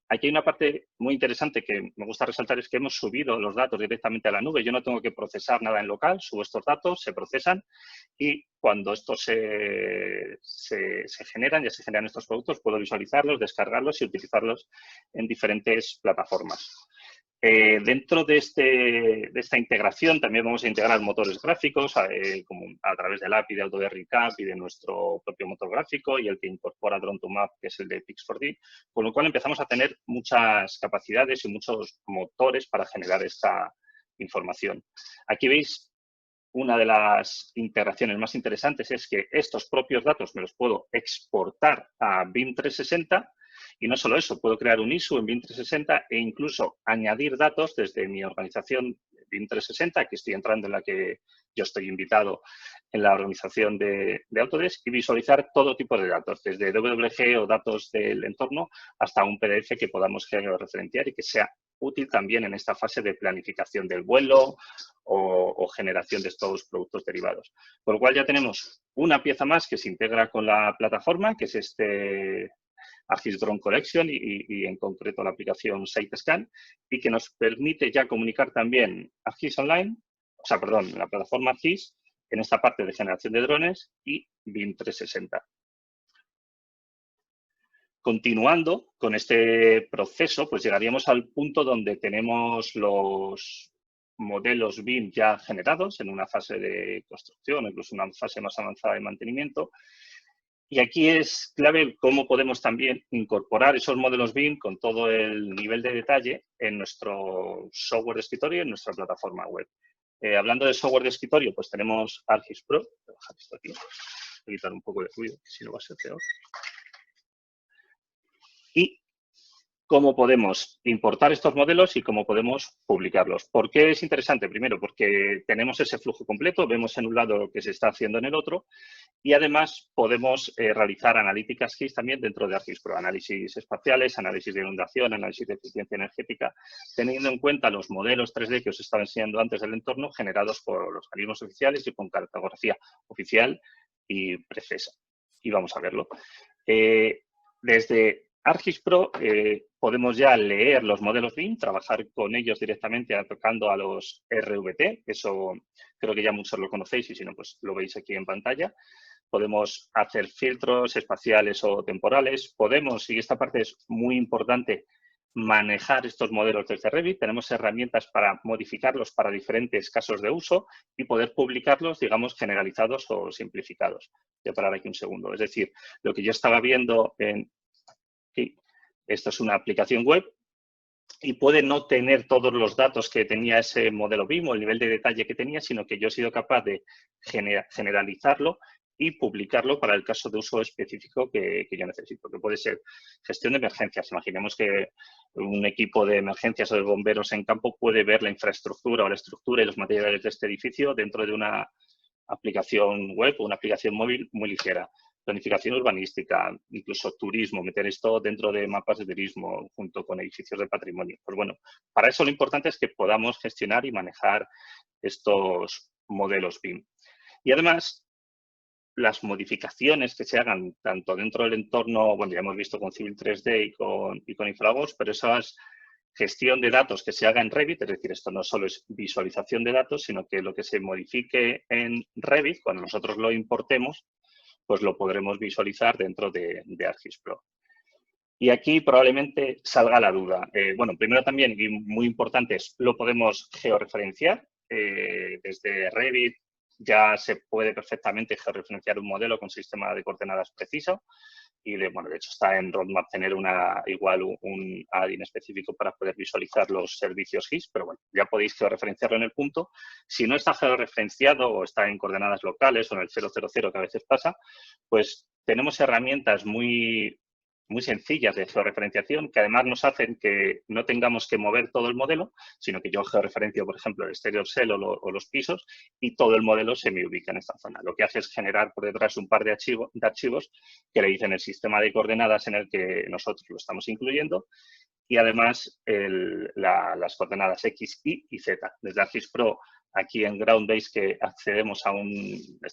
Aquí hay una parte muy interesante que me gusta resaltar, es que hemos subido los datos directamente a la nube. Yo no tengo que procesar nada en local, subo estos datos, se procesan y cuando estos se generan, ya se generan estos productos, puedo visualizarlos, descargarlos y utilizarlos en diferentes plataformas. Dentro de esta integración también vamos a integrar motores gráficos como a través del API de Autodesk Recap y de nuestro propio motor gráfico y el que incorpora Drone2Map, que es el de Pix4D, con lo cual empezamos a tener muchas capacidades y muchos motores para generar esta información. Aquí veis una de las integraciones más interesantes es que estos propios datos me los puedo exportar a BIM 360 Y no solo eso, puedo crear un issue en BIM 360 e incluso añadir datos desde mi organización BIM 360, que estoy entrando en la que yo estoy invitado en la organización de Autodesk, y visualizar todo tipo de datos, desde WG o datos del entorno hasta un PDF que podamos georreferenciar y que sea útil también en esta fase de planificación del vuelo o generación de estos productos derivados. Por lo cual ya tenemos una pieza más que se integra con la plataforma, que es este ArcGIS Drone Collection y en concreto la aplicación SiteScan, y que nos permite ya comunicar también ArcGIS Online, o sea, perdón, la plataforma ArcGIS en esta parte de generación de drones y BIM 360. Continuando con este proceso, pues llegaríamos al punto donde tenemos los modelos BIM ya generados en una fase de construcción, incluso una fase más avanzada de mantenimiento. Y aquí es clave cómo podemos también incorporar esos modelos BIM con todo el nivel de detalle en nuestro software de escritorio y en nuestra plataforma web. Hablando de software de escritorio, pues tenemos ArcGIS Pro. Voy a dejar esto aquí. Voy a quitar un poco de ruido, que si no va a ser peor. Y cómo podemos importar estos modelos y cómo podemos publicarlos. ¿Por qué es interesante? Primero, porque tenemos ese flujo completo, vemos en un lado lo que se está haciendo en el otro y además podemos realizar analíticas GIS también dentro de ArcGIS Pro, análisis espaciales, análisis de inundación, análisis de eficiencia energética, teniendo en cuenta los modelos 3D que os estaba enseñando antes del entorno generados por los organismos oficiales y con cartografía oficial y precisa. Y vamos a verlo. Desde ArcGIS Pro podemos ya leer los modelos BIM, trabajar con ellos directamente tocando a los RVT, eso creo que ya muchos lo conocéis y si no, pues lo veis aquí en pantalla. Podemos hacer filtros espaciales o temporales, podemos, y esta parte es muy importante, manejar estos modelos desde Revit. Tenemos herramientas para modificarlos para diferentes casos de uso y poder publicarlos, digamos, generalizados o simplificados. Voy a parar aquí un segundo. Es decir, lo que yo estaba viendo en... Sí, esto es una aplicación web y puede no tener todos los datos que tenía ese modelo BIM o el nivel de detalle que tenía, sino que yo he sido capaz de generalizarlo y publicarlo para el caso de uso específico que yo necesito, que puede ser gestión de emergencias. Imaginemos que un equipo de emergencias o de bomberos en campo puede ver la infraestructura o la estructura y los materiales de este edificio dentro de una aplicación web o una aplicación móvil muy ligera. Planificación urbanística, incluso turismo, meter esto dentro de mapas de turismo junto con edificios de patrimonio. Pues bueno, para eso lo importante es que podamos gestionar y manejar estos modelos BIM. Y además, las modificaciones que se hagan tanto dentro del entorno, bueno, ya hemos visto con Civil 3D y con Infragos, pero esas gestión de datos que se haga en Revit, es decir, esto no solo es visualización de datos, sino que lo que se modifique en Revit, cuando nosotros lo importemos, pues lo podremos visualizar dentro de ArcGIS Pro. Y aquí probablemente salga la duda. Bueno, primero también, y muy importante, es lo podemos georreferenciar. Desde Revit ya se puede perfectamente georreferenciar un modelo con sistema de coordenadas preciso. Y bueno, de hecho está en Roadmap tener igual un add-in específico para poder visualizar los servicios GIS, pero bueno, ya podéis georreferenciarlo en el punto. Si no está georreferenciado o está en coordenadas locales o en el 000 que a veces pasa, pues tenemos herramientas muy sencillas de georreferenciación que además nos hacen que no tengamos que mover todo el modelo, sino que yo georreferencio, por ejemplo, el exterior cell o los pisos y todo el modelo se me ubica en esta zona. Lo que hace es generar por detrás un par de archivos que le dicen el sistema de coordenadas en el que nosotros lo estamos incluyendo y además las coordenadas X, Y y Z. Desde ArcGIS Pro, aquí en Groundbase, que accedemos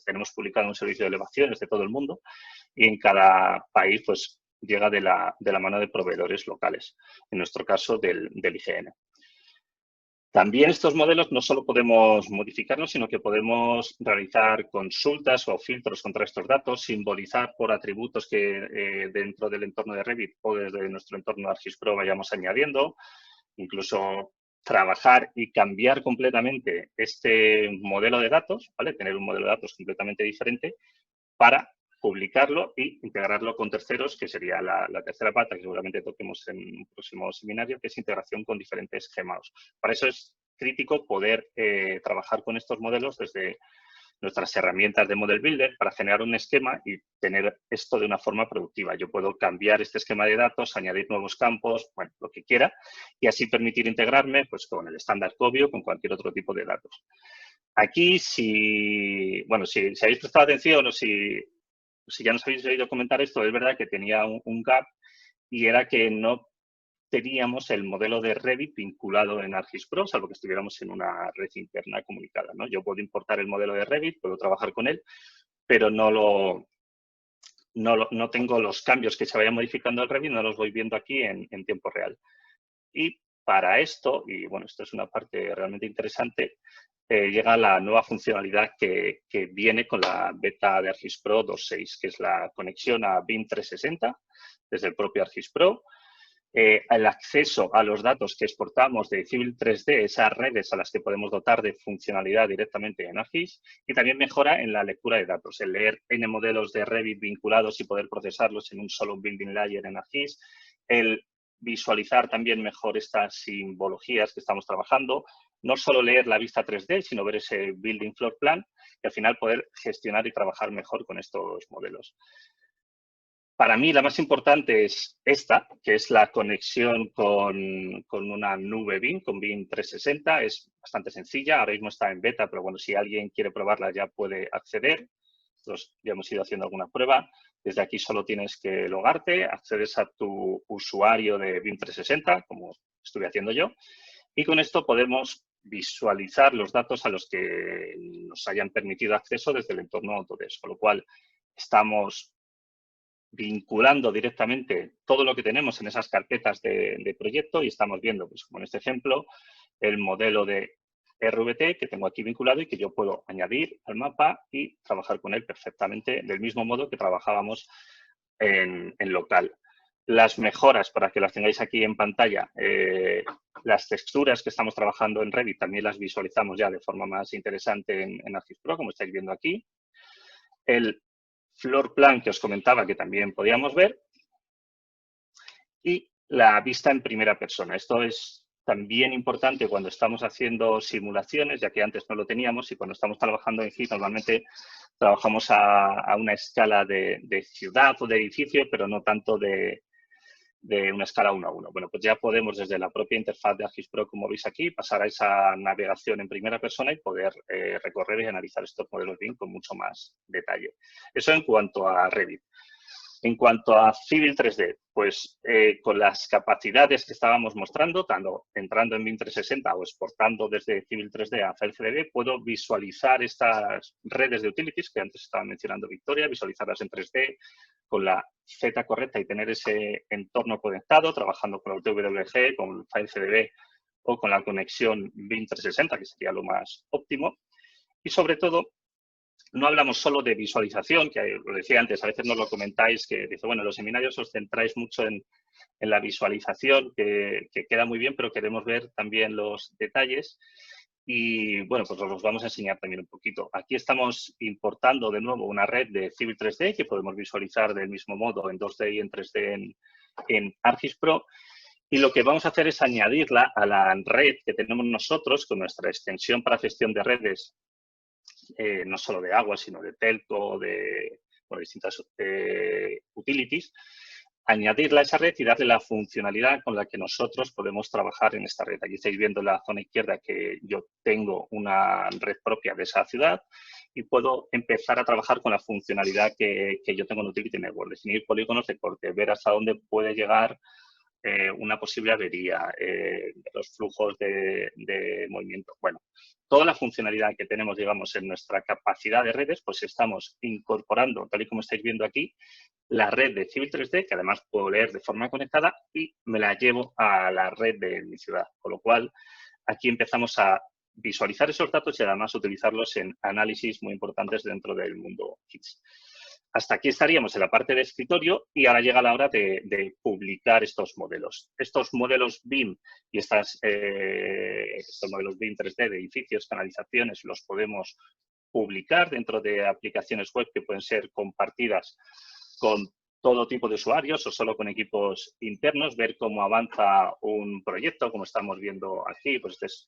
tenemos publicado un servicio de elevaciones de todo el mundo y en cada país, pues, llega de la mano de proveedores locales, en nuestro caso del IGN. También estos modelos no solo podemos modificarlos, sino que podemos realizar consultas o filtros contra estos datos, simbolizar por atributos que dentro del entorno de Revit o desde nuestro entorno de ArcGIS Pro vayamos añadiendo, incluso trabajar y cambiar completamente este modelo de datos, ¿vale? Tener un modelo de datos completamente diferente para publicarlo y integrarlo con terceros, que sería la tercera pata que seguramente toquemos en un próximo seminario, que es integración con diferentes GMAOs. Para eso es crítico poder trabajar con estos modelos desde nuestras herramientas de Model Builder para generar un esquema y tener esto de una forma productiva. Yo puedo cambiar este esquema de datos, añadir nuevos campos, bueno, lo que quiera, y así permitir integrarme pues, con el estándar COBie o con cualquier otro tipo de datos. Aquí, si habéis prestado atención o si ya nos habéis oído comentar esto, es verdad que tenía un gap y era que no teníamos el modelo de Revit vinculado en ArcGIS Pro, salvo que estuviéramos en una red interna comunicada, ¿no? Yo puedo importar el modelo de Revit, puedo trabajar con él, pero no tengo los cambios que se vayan modificando el Revit, no los voy viendo aquí en tiempo real. Y para esto, y bueno, esto es una parte realmente interesante, llega la nueva funcionalidad que viene con la beta de ArcGIS Pro 2.6, que es la conexión a BIM 360 desde el propio ArcGIS Pro, el acceso a los datos que exportamos de Civil 3D, esas redes a las que podemos dotar de funcionalidad directamente en ArcGIS, y también mejora en la lectura de datos, el leer N modelos de Revit vinculados y poder procesarlos en un solo building layer en ArcGIS, el visualizar también mejor estas simbologías que estamos trabajando, no solo leer la vista 3D, sino ver ese building floor plan y al final poder gestionar y trabajar mejor con estos modelos. Para mí la más importante es esta, que es la conexión con una nube BIM, con BIM 360. Es bastante sencilla, ahora mismo está en beta, pero bueno, si alguien quiere probarla ya puede acceder. Nosotros ya hemos ido haciendo alguna prueba. Desde aquí solo tienes que logarte, accedes a tu usuario de BIM 360, como estuve haciendo yo, y con esto podemos visualizar los datos a los que nos hayan permitido acceso desde el entorno Autodesk, con lo cual estamos vinculando directamente todo lo que tenemos en esas carpetas de proyecto y estamos viendo, pues como en este ejemplo, el modelo de RVT que tengo aquí vinculado y que yo puedo añadir al mapa y trabajar con él perfectamente del mismo modo que trabajábamos en local. Las mejoras, para que las tengáis aquí en pantalla, las texturas que estamos trabajando en Revit también las visualizamos ya de forma más interesante en ArcGIS Pro, como estáis viendo aquí. El floor plan que os comentaba que también podíamos ver y la vista en primera persona. Esto es también importante cuando estamos haciendo simulaciones, ya que antes no lo teníamos y cuando estamos trabajando en GIS normalmente trabajamos a una escala de ciudad o de edificio, pero no tanto de una escala 1 a 1. Bueno, pues ya podemos desde la propia interfaz de ArcGIS Pro, como veis aquí, pasar a esa navegación en primera persona y poder recorrer y analizar estos modelos BIM con mucho más detalle. Eso en cuanto a Revit. En cuanto a Civil 3D, pues con las capacidades que estábamos mostrando, tanto entrando en BIM 360 o exportando desde Civil 3D a FileCDB, puedo visualizar estas redes de utilities que antes estaba mencionando Victoria, visualizarlas en 3D con la Z correcta y tener ese entorno conectado, trabajando con el TWG, con FileCDB o con la conexión BIM 360, que sería lo más óptimo. Y sobre todo, no hablamos solo de visualización, que lo decía antes, a veces nos lo comentáis, que dice, bueno, en los seminarios os centráis mucho en la visualización, que queda muy bien, pero queremos ver también los detalles. Y bueno, pues os los vamos a enseñar también un poquito. Aquí estamos importando de nuevo una red de Civil 3D que podemos visualizar del mismo modo en 2D y en 3D en ArcGIS Pro. Y lo que vamos a hacer es añadirla a la red que tenemos nosotros con nuestra extensión para gestión de redes, no solo de agua, sino de telco, de distintas utilities, añadirla a esa red y darle la funcionalidad con la que nosotros podemos trabajar en esta red. Aquí estáis viendo en la zona izquierda que yo tengo una red propia de esa ciudad y puedo empezar a trabajar con la funcionalidad que yo tengo en Utility Network, definir polígonos de corte, ver hasta dónde puede llegar una posible avería, los flujos de movimiento. Bueno, toda la funcionalidad que tenemos, digamos, en nuestra capacidad de redes, pues estamos incorporando, tal y como estáis viendo aquí, la red de Civil 3D, que además puedo leer de forma conectada y me la llevo a la red de mi ciudad. Con lo cual, aquí empezamos a visualizar esos datos y además utilizarlos en análisis muy importantes dentro del mundo GIS. Hasta aquí estaríamos en la parte de escritorio y ahora llega la hora de publicar estos modelos. Estos modelos BIM y estos modelos BIM 3D de edificios, canalizaciones, los podemos publicar dentro de aplicaciones web que pueden ser compartidas con todo tipo de usuarios o solo con equipos internos, ver cómo avanza un proyecto, como estamos viendo aquí. Pues este es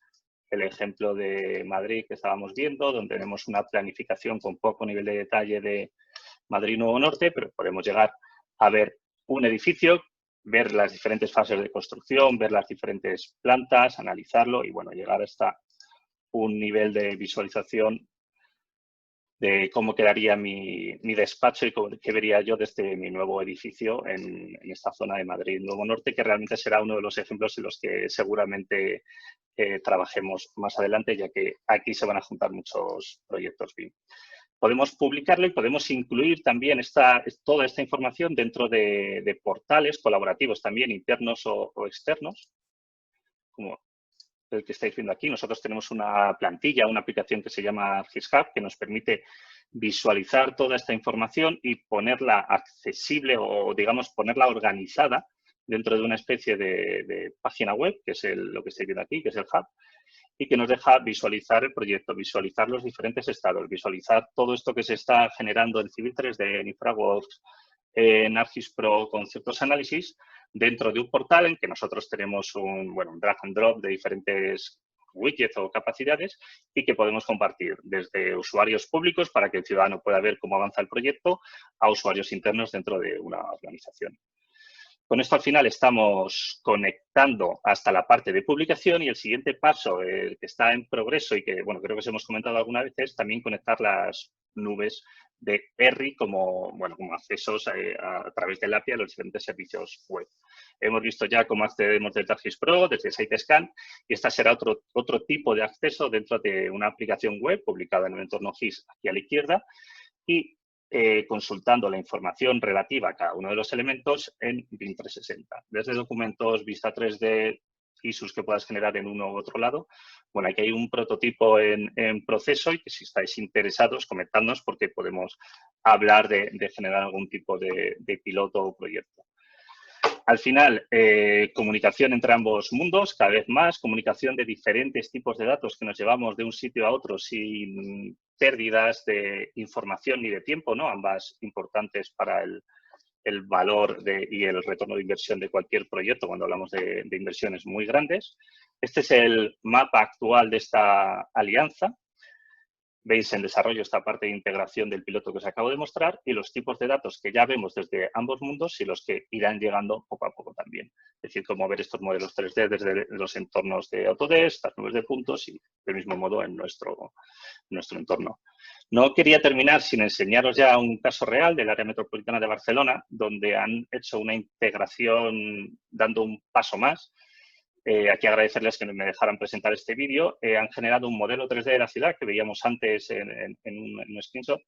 el ejemplo de Madrid que estábamos viendo, donde tenemos una planificación con poco nivel de detalle de Madrid Nuevo Norte, pero podemos llegar a ver un edificio, ver las diferentes fases de construcción, ver las diferentes plantas, analizarlo y, bueno, llegar hasta un nivel de visualización de cómo quedaría mi despacho y qué vería yo desde mi nuevo edificio en esta zona de Madrid Nuevo Norte, que realmente será uno de los ejemplos en los que seguramente trabajemos más adelante, ya que aquí se van a juntar muchos proyectos BIM. Podemos publicarlo y podemos incluir también toda esta información dentro de portales colaborativos también, internos o externos, como el que estáis viendo aquí. Nosotros tenemos una plantilla, una aplicación que se llama ArcGIS Hub, que nos permite visualizar toda esta información y ponerla accesible o, digamos, ponerla organizada dentro de una especie de página web, que es lo que estáis viendo aquí, que es el Hub, y que nos deja visualizar el proyecto, visualizar los diferentes estados, visualizar todo esto que se está generando en Civil 3D, en InfraWorks, en ArcGIS Pro, con ciertos análisis, dentro de un portal en que nosotros tenemos un drag and drop de diferentes widgets o capacidades y que podemos compartir desde usuarios públicos para que el ciudadano pueda ver cómo avanza el proyecto a usuarios internos dentro de una organización. Con esto al final estamos conectando hasta la parte de publicación y el siguiente paso que está en progreso y que, bueno, creo que os hemos comentado alguna vez es también conectar las nubes de ERRI como accesos a través del API a los diferentes servicios web. Hemos visto ya cómo accedemos desde ArcGIS Pro, desde SiteScan, y esta será otro tipo de acceso dentro de una aplicación web publicada en el entorno GIS aquí a la izquierda y consultando la información relativa a cada uno de los elementos en BIM 360. Desde documentos, vista 3D, ISUs que puedas generar en uno u otro lado. Bueno, aquí hay un prototipo en proceso y que si estáis interesados, comentadnos porque podemos hablar de generar algún tipo de piloto o proyecto. Al final, comunicación entre ambos mundos, cada vez más, comunicación de diferentes tipos de datos que nos llevamos de un sitio a otro sin pérdidas de información ni de tiempo, ¿no? Ambas importantes para el valor y el retorno de inversión de cualquier proyecto cuando hablamos de inversiones muy grandes. Este es el mapa actual de esta alianza. Veis en desarrollo esta parte de integración del piloto que os acabo de mostrar y los tipos de datos que ya vemos desde ambos mundos y los que irán llegando poco a poco también. Es decir, cómo ver estos modelos 3D desde los entornos de Autodesk, las nubes de puntos y del mismo modo en nuestro entorno. No quería terminar sin enseñaros ya un caso real del área metropolitana de Barcelona, donde han hecho una integración dando un paso más. Aquí agradecerles que me dejaran presentar este vídeo. Han generado un modelo 3D de la ciudad que veíamos antes en un screenshot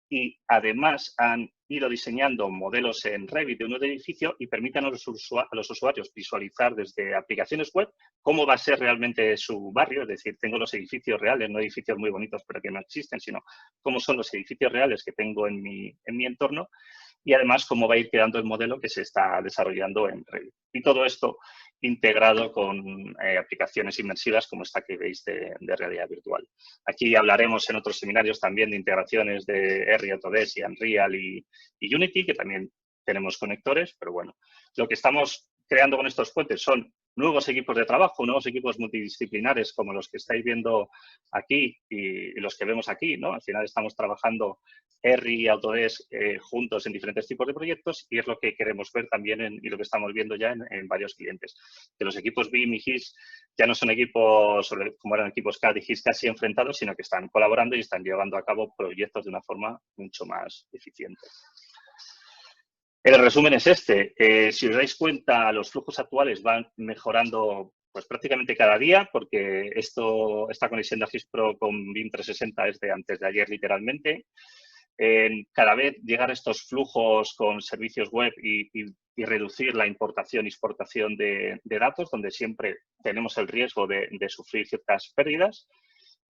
y además han ido diseñando modelos en Revit de un edificio y permiten a los usuarios visualizar desde aplicaciones web cómo va a ser realmente su barrio. Es decir, tengo los edificios reales, no edificios muy bonitos pero que no existen, sino cómo son los edificios reales que tengo en mi entorno y además cómo va a ir quedando el modelo que se está desarrollando en Revit. Y todo esto integrado con aplicaciones inmersivas como esta que veis de realidad virtual. Aquí hablaremos en otros seminarios también de integraciones de ERRI, Autodesk y Unreal y Unity, que también tenemos conectores, pero bueno, lo que estamos creando con estos puentes son nuevos equipos de trabajo, nuevos equipos multidisciplinares como los que estáis viendo aquí y los que vemos aquí, ¿no? Al final estamos trabajando ERRI y Autodesk juntos en diferentes tipos de proyectos y es lo que queremos ver también y lo que estamos viendo ya en varios clientes. Que los equipos BIM y GIS ya no son equipos, como eran equipos CAD y GIS casi enfrentados, sino que están colaborando y están llevando a cabo proyectos de una forma mucho más eficiente. El resumen es este. Si os dais cuenta, los flujos actuales van mejorando pues prácticamente cada día, porque esta conexión de ArcGIS Pro con BIM 360 es de antes de ayer, literalmente. Cada vez llegar a estos flujos con servicios web y reducir la importación y exportación de datos, donde siempre tenemos el riesgo de sufrir ciertas pérdidas.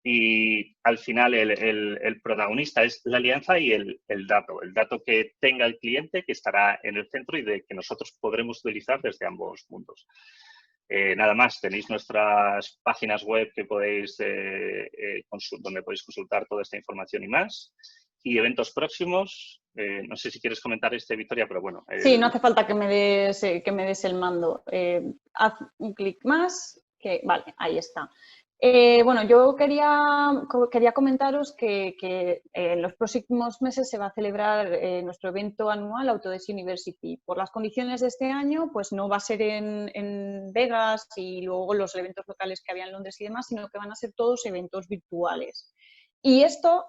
Y al final el protagonista es la alianza y el dato que tenga el cliente que estará en el centro y de que nosotros podremos utilizar desde ambos mundos. Nada más, tenéis nuestras páginas web que donde podéis consultar toda esta información y más. Y eventos próximos, no sé si quieres comentar Victoria, pero bueno. Sí, no hace falta que me des el mando. Haz un clic más, vale, ahí está. Bueno, yo quería comentaros que en los próximos meses se va a celebrar nuestro evento anual Autodesk University. Por las condiciones de este año, pues no va a ser en Vegas y luego los eventos locales que había en Londres y demás, sino que van a ser todos eventos virtuales. Y esto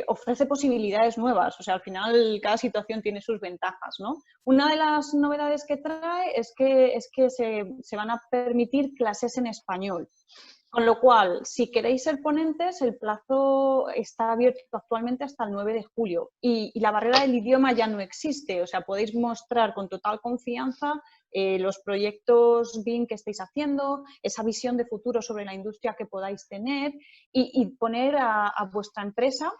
ofrece posibilidades nuevas, o sea, al final cada situación tiene sus ventajas, ¿no? Una de las novedades que trae es que se van a permitir clases en español. Con lo cual, si queréis ser ponentes, el plazo está abierto actualmente hasta el 9 de julio y la barrera del idioma ya no existe. O sea, podéis mostrar con total confianza los proyectos BIM que estáis haciendo, esa visión de futuro sobre la industria que podáis tener y poner a vuestra empresa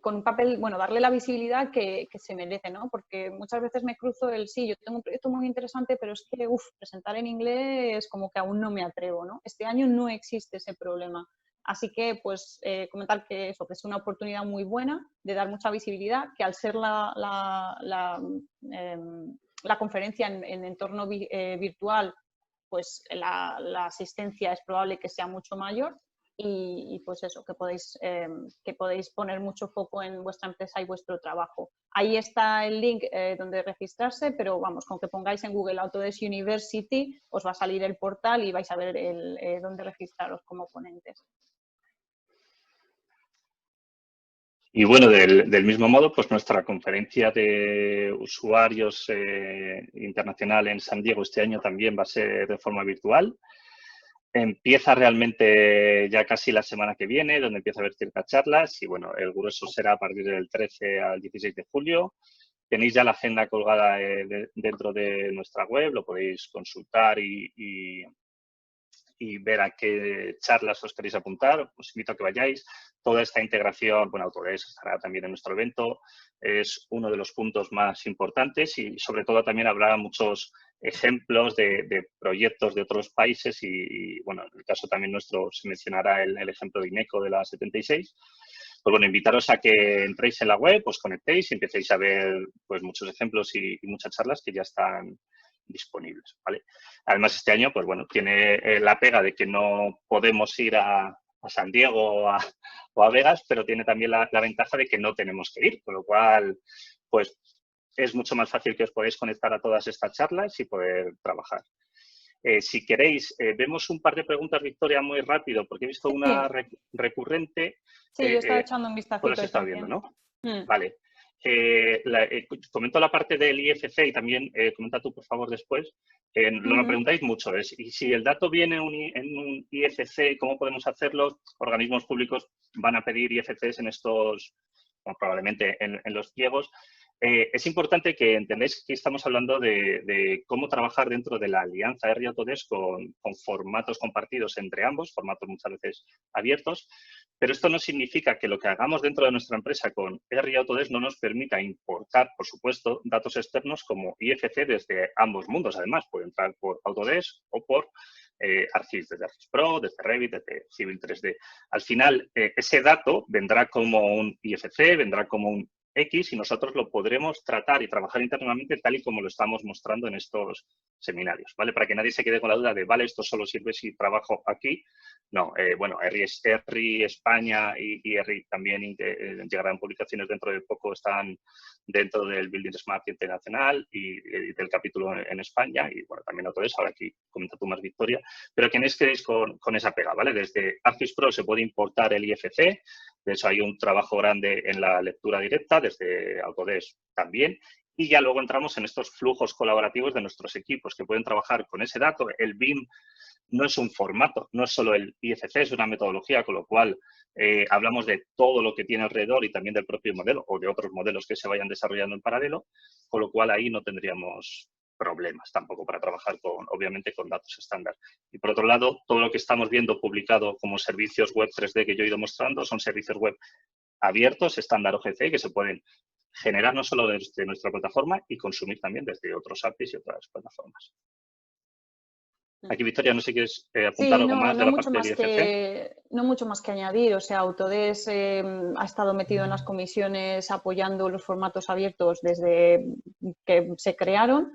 con un papel, bueno, darle la visibilidad que se merece, ¿no? Porque muchas veces me cruzo sí, yo tengo un proyecto muy interesante, pero es que, presentar en inglés como que aún no me atrevo, ¿no? Este año no existe ese problema. Así que, pues, comentar que eso, que es una oportunidad muy buena de dar mucha visibilidad, que al ser la conferencia en entorno virtual, pues la asistencia es probable que sea mucho mayor. Y pues eso, que podéis poner mucho foco en vuestra empresa y vuestro trabajo. Ahí está el link donde registrarse, pero vamos, con que pongáis en Google Autodesk University os va a salir el portal y vais a ver dónde registraros como ponentes. Y bueno, del mismo modo, pues nuestra conferencia de usuarios internacional en San Diego este año también va a ser de forma virtual. Empieza realmente ya casi la semana que viene, donde empieza a haber ciertas charlas y bueno, el grueso será a partir del 13 al 16 de julio. Tenéis ya la agenda colgada dentro de nuestra web, lo podéis consultar y ver a qué charlas os queréis apuntar. Os invito a que vayáis. Toda esta integración, bueno, Autodesk estará también en nuestro evento, es uno de los puntos más importantes y sobre todo también habrá muchos ejemplos de proyectos de otros países y, bueno, en el caso también nuestro se mencionará el ejemplo de INECO de la 76. Pues bueno, invitaros a que entréis en la web, os conectéis y empecéis a ver pues muchos ejemplos y muchas charlas que ya están disponibles, ¿vale? Además, este año, pues bueno, tiene la pega de que no podemos ir a San Diego o a Vegas, pero tiene también la ventaja de que no tenemos que ir, con lo cual, pues es mucho más fácil que os podáis conectar a todas estas charlas y poder trabajar. Si queréis, vemos un par de preguntas, Victoria, muy rápido, porque he visto una recurrente. Sí, yo estaba echando un vistacito. Pues las está viendo, ¿no? Vale. Comento la parte del IFC y también comenta tú, por favor, después. Lo preguntáis mucho, y si el dato viene en un IFC, ¿cómo podemos hacerlo? Organismos públicos van a pedir IFCs en estos, bueno, probablemente en los pliegos. Es importante que entendáis que estamos hablando de cómo trabajar dentro de la alianza R Autodesk con formatos compartidos entre ambos, formatos muchas veces abiertos, pero esto no significa que lo que hagamos dentro de nuestra empresa con R Autodesk no nos permita importar, por supuesto, datos externos como IFC desde ambos mundos. Además, puede entrar por Autodesk o por ArcGIS, desde ArcGIS Pro, desde Revit, desde Civil 3D. Al final, ese dato vendrá como un IFC, vendrá como un X y nosotros lo podremos tratar y trabajar internamente tal y como lo estamos mostrando en estos seminarios, ¿vale? Para que nadie se quede con la duda de, vale, esto solo sirve si trabajo aquí. No, bueno, ERRI España y ERRI también llegarán publicaciones dentro de poco, están dentro del Building Smart Internacional y del capítulo en España y, bueno, también otro eso, ahora aquí comenta tú más, Victoria, pero que no os quedéis con esa pega, ¿vale? Desde ArcGIS Pro se puede importar el IFC, de hecho hay un trabajo grande en la lectura directa, desde Autodesk también, y ya luego entramos en estos flujos colaborativos de nuestros equipos que pueden trabajar con ese dato. El BIM no es un formato, no es solo el IFC, es una metodología, con lo cual hablamos de todo lo que tiene alrededor y también del propio modelo o de otros modelos que se vayan desarrollando en paralelo, con lo cual ahí no tendríamos problemas tampoco para trabajar obviamente con datos estándar. Y por otro lado, todo lo que estamos viendo publicado como servicios web 3D que yo he ido mostrando son servicios web abiertos, estándar OGC, que se pueden generar no solo desde nuestra plataforma y consumir también desde otros APIs y otras plataformas. Aquí, Victoria, no sé si quieres apuntar algo más de la parte del IFC. No mucho más que añadir. O sea, Autodesk ha estado metido en las comisiones apoyando los formatos abiertos desde que se crearon.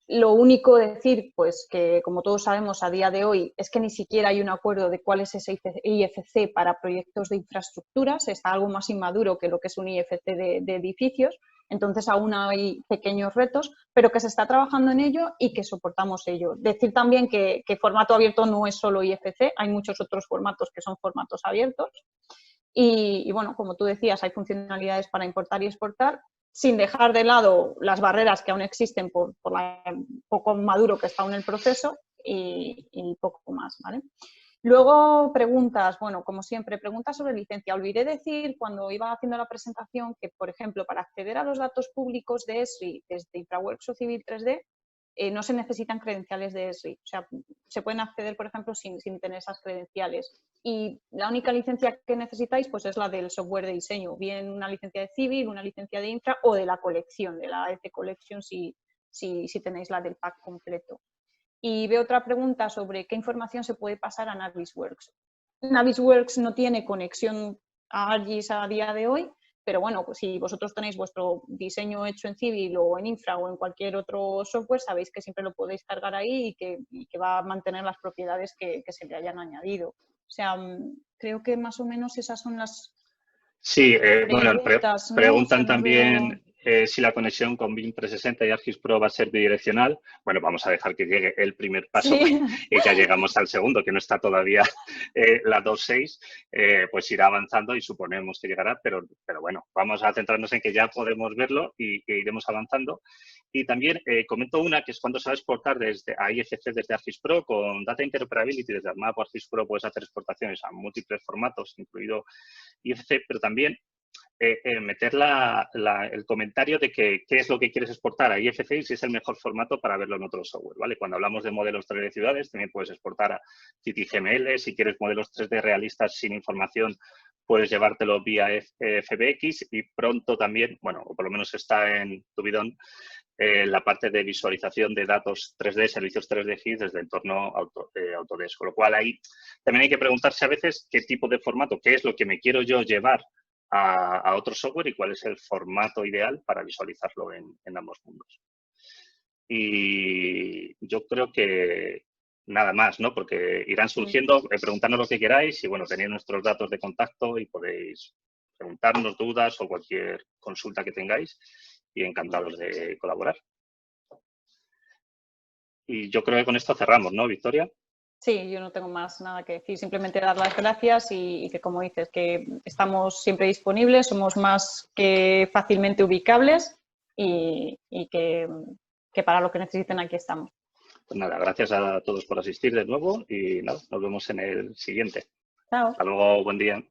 Lo único decir, pues que como todos sabemos a día de hoy, es que ni siquiera hay un acuerdo de cuál es ese IFC para proyectos de infraestructuras, está algo más inmaduro que lo que es un IFC de edificios, entonces aún hay pequeños retos, pero que se está trabajando en ello y que soportamos ello. Decir también que formato abierto no es solo IFC, hay muchos otros formatos que son formatos abiertos y bueno, como tú decías, hay funcionalidades para importar y exportar, sin dejar de lado las barreras que aún existen por lo poco maduro que está aún el proceso y poco más, ¿vale? Luego preguntas, bueno, como siempre, preguntas sobre licencia. Olvidé decir cuando iba haciendo la presentación que, por ejemplo, para acceder a los datos públicos de ESRI desde InfraWorks o Civil 3D, no se necesitan credenciales de ESRI. O sea, se pueden acceder, por ejemplo, sin tener esas credenciales. Y la única licencia que necesitáis pues es la del software de diseño, bien una licencia de Civil, una licencia de Infra o de la colección, de la EC Collection si tenéis la del pack completo. Y veo otra pregunta sobre qué información se puede pasar a Navisworks. Navisworks no tiene conexión a ArcGIS a día de hoy, pero bueno, pues si vosotros tenéis vuestro diseño hecho en Civil o en Infra o en cualquier otro software, sabéis que siempre lo podéis cargar ahí y que va a mantener las propiedades que se le hayan añadido. O sea, creo que más o menos esas son las Sí, bueno, preguntas, ¿no? preguntan O sea, también si la conexión con BIM 360 y ArcGIS Pro va a ser bidireccional. Bueno, vamos a dejar que llegue el primer paso sí. y ya llegamos al segundo, que no está todavía la 2.6, pues irá avanzando y suponemos que llegará, pero bueno, vamos a centrarnos en que ya podemos verlo y que iremos avanzando. Y también comento una, que es cuando se va a exportar a IFC desde ArcGIS Pro con Data Interoperability. Desde ArMap o ArcGIS Pro puedes hacer exportaciones a múltiples formatos, incluido IFC, pero también meter el comentario de qué es lo que quieres exportar a IFC y si es el mejor formato para verlo en otro software, ¿vale? Cuando hablamos de modelos 3D de ciudades, también puedes exportar a CityGML. Si quieres modelos 3D realistas sin información, puedes llevártelo vía FBX y pronto también, bueno, o por lo menos está en tu bidón, la parte de visualización de datos 3D, servicios 3D GIS desde el entorno Autodesk. Con lo cual, ahí también hay que preguntarse a veces qué tipo de formato, qué es lo que me quiero yo llevar a otro software y cuál es el formato ideal para visualizarlo en ambos mundos. Y yo creo que nada más, ¿no? Porque irán surgiendo, preguntadnos lo que queráis y, bueno, tenéis nuestros datos de contacto y podéis preguntarnos dudas o cualquier consulta que tengáis y encantados de colaborar. Y yo creo que con esto cerramos, ¿no, Victoria? Sí, yo no tengo más nada que decir, simplemente dar las gracias y que, como dices, que estamos siempre disponibles, somos más que fácilmente ubicables y que para lo que necesiten aquí estamos. Pues nada, gracias a todos por asistir de nuevo y nada, nos vemos en el siguiente. Chao. Hasta luego, buen día.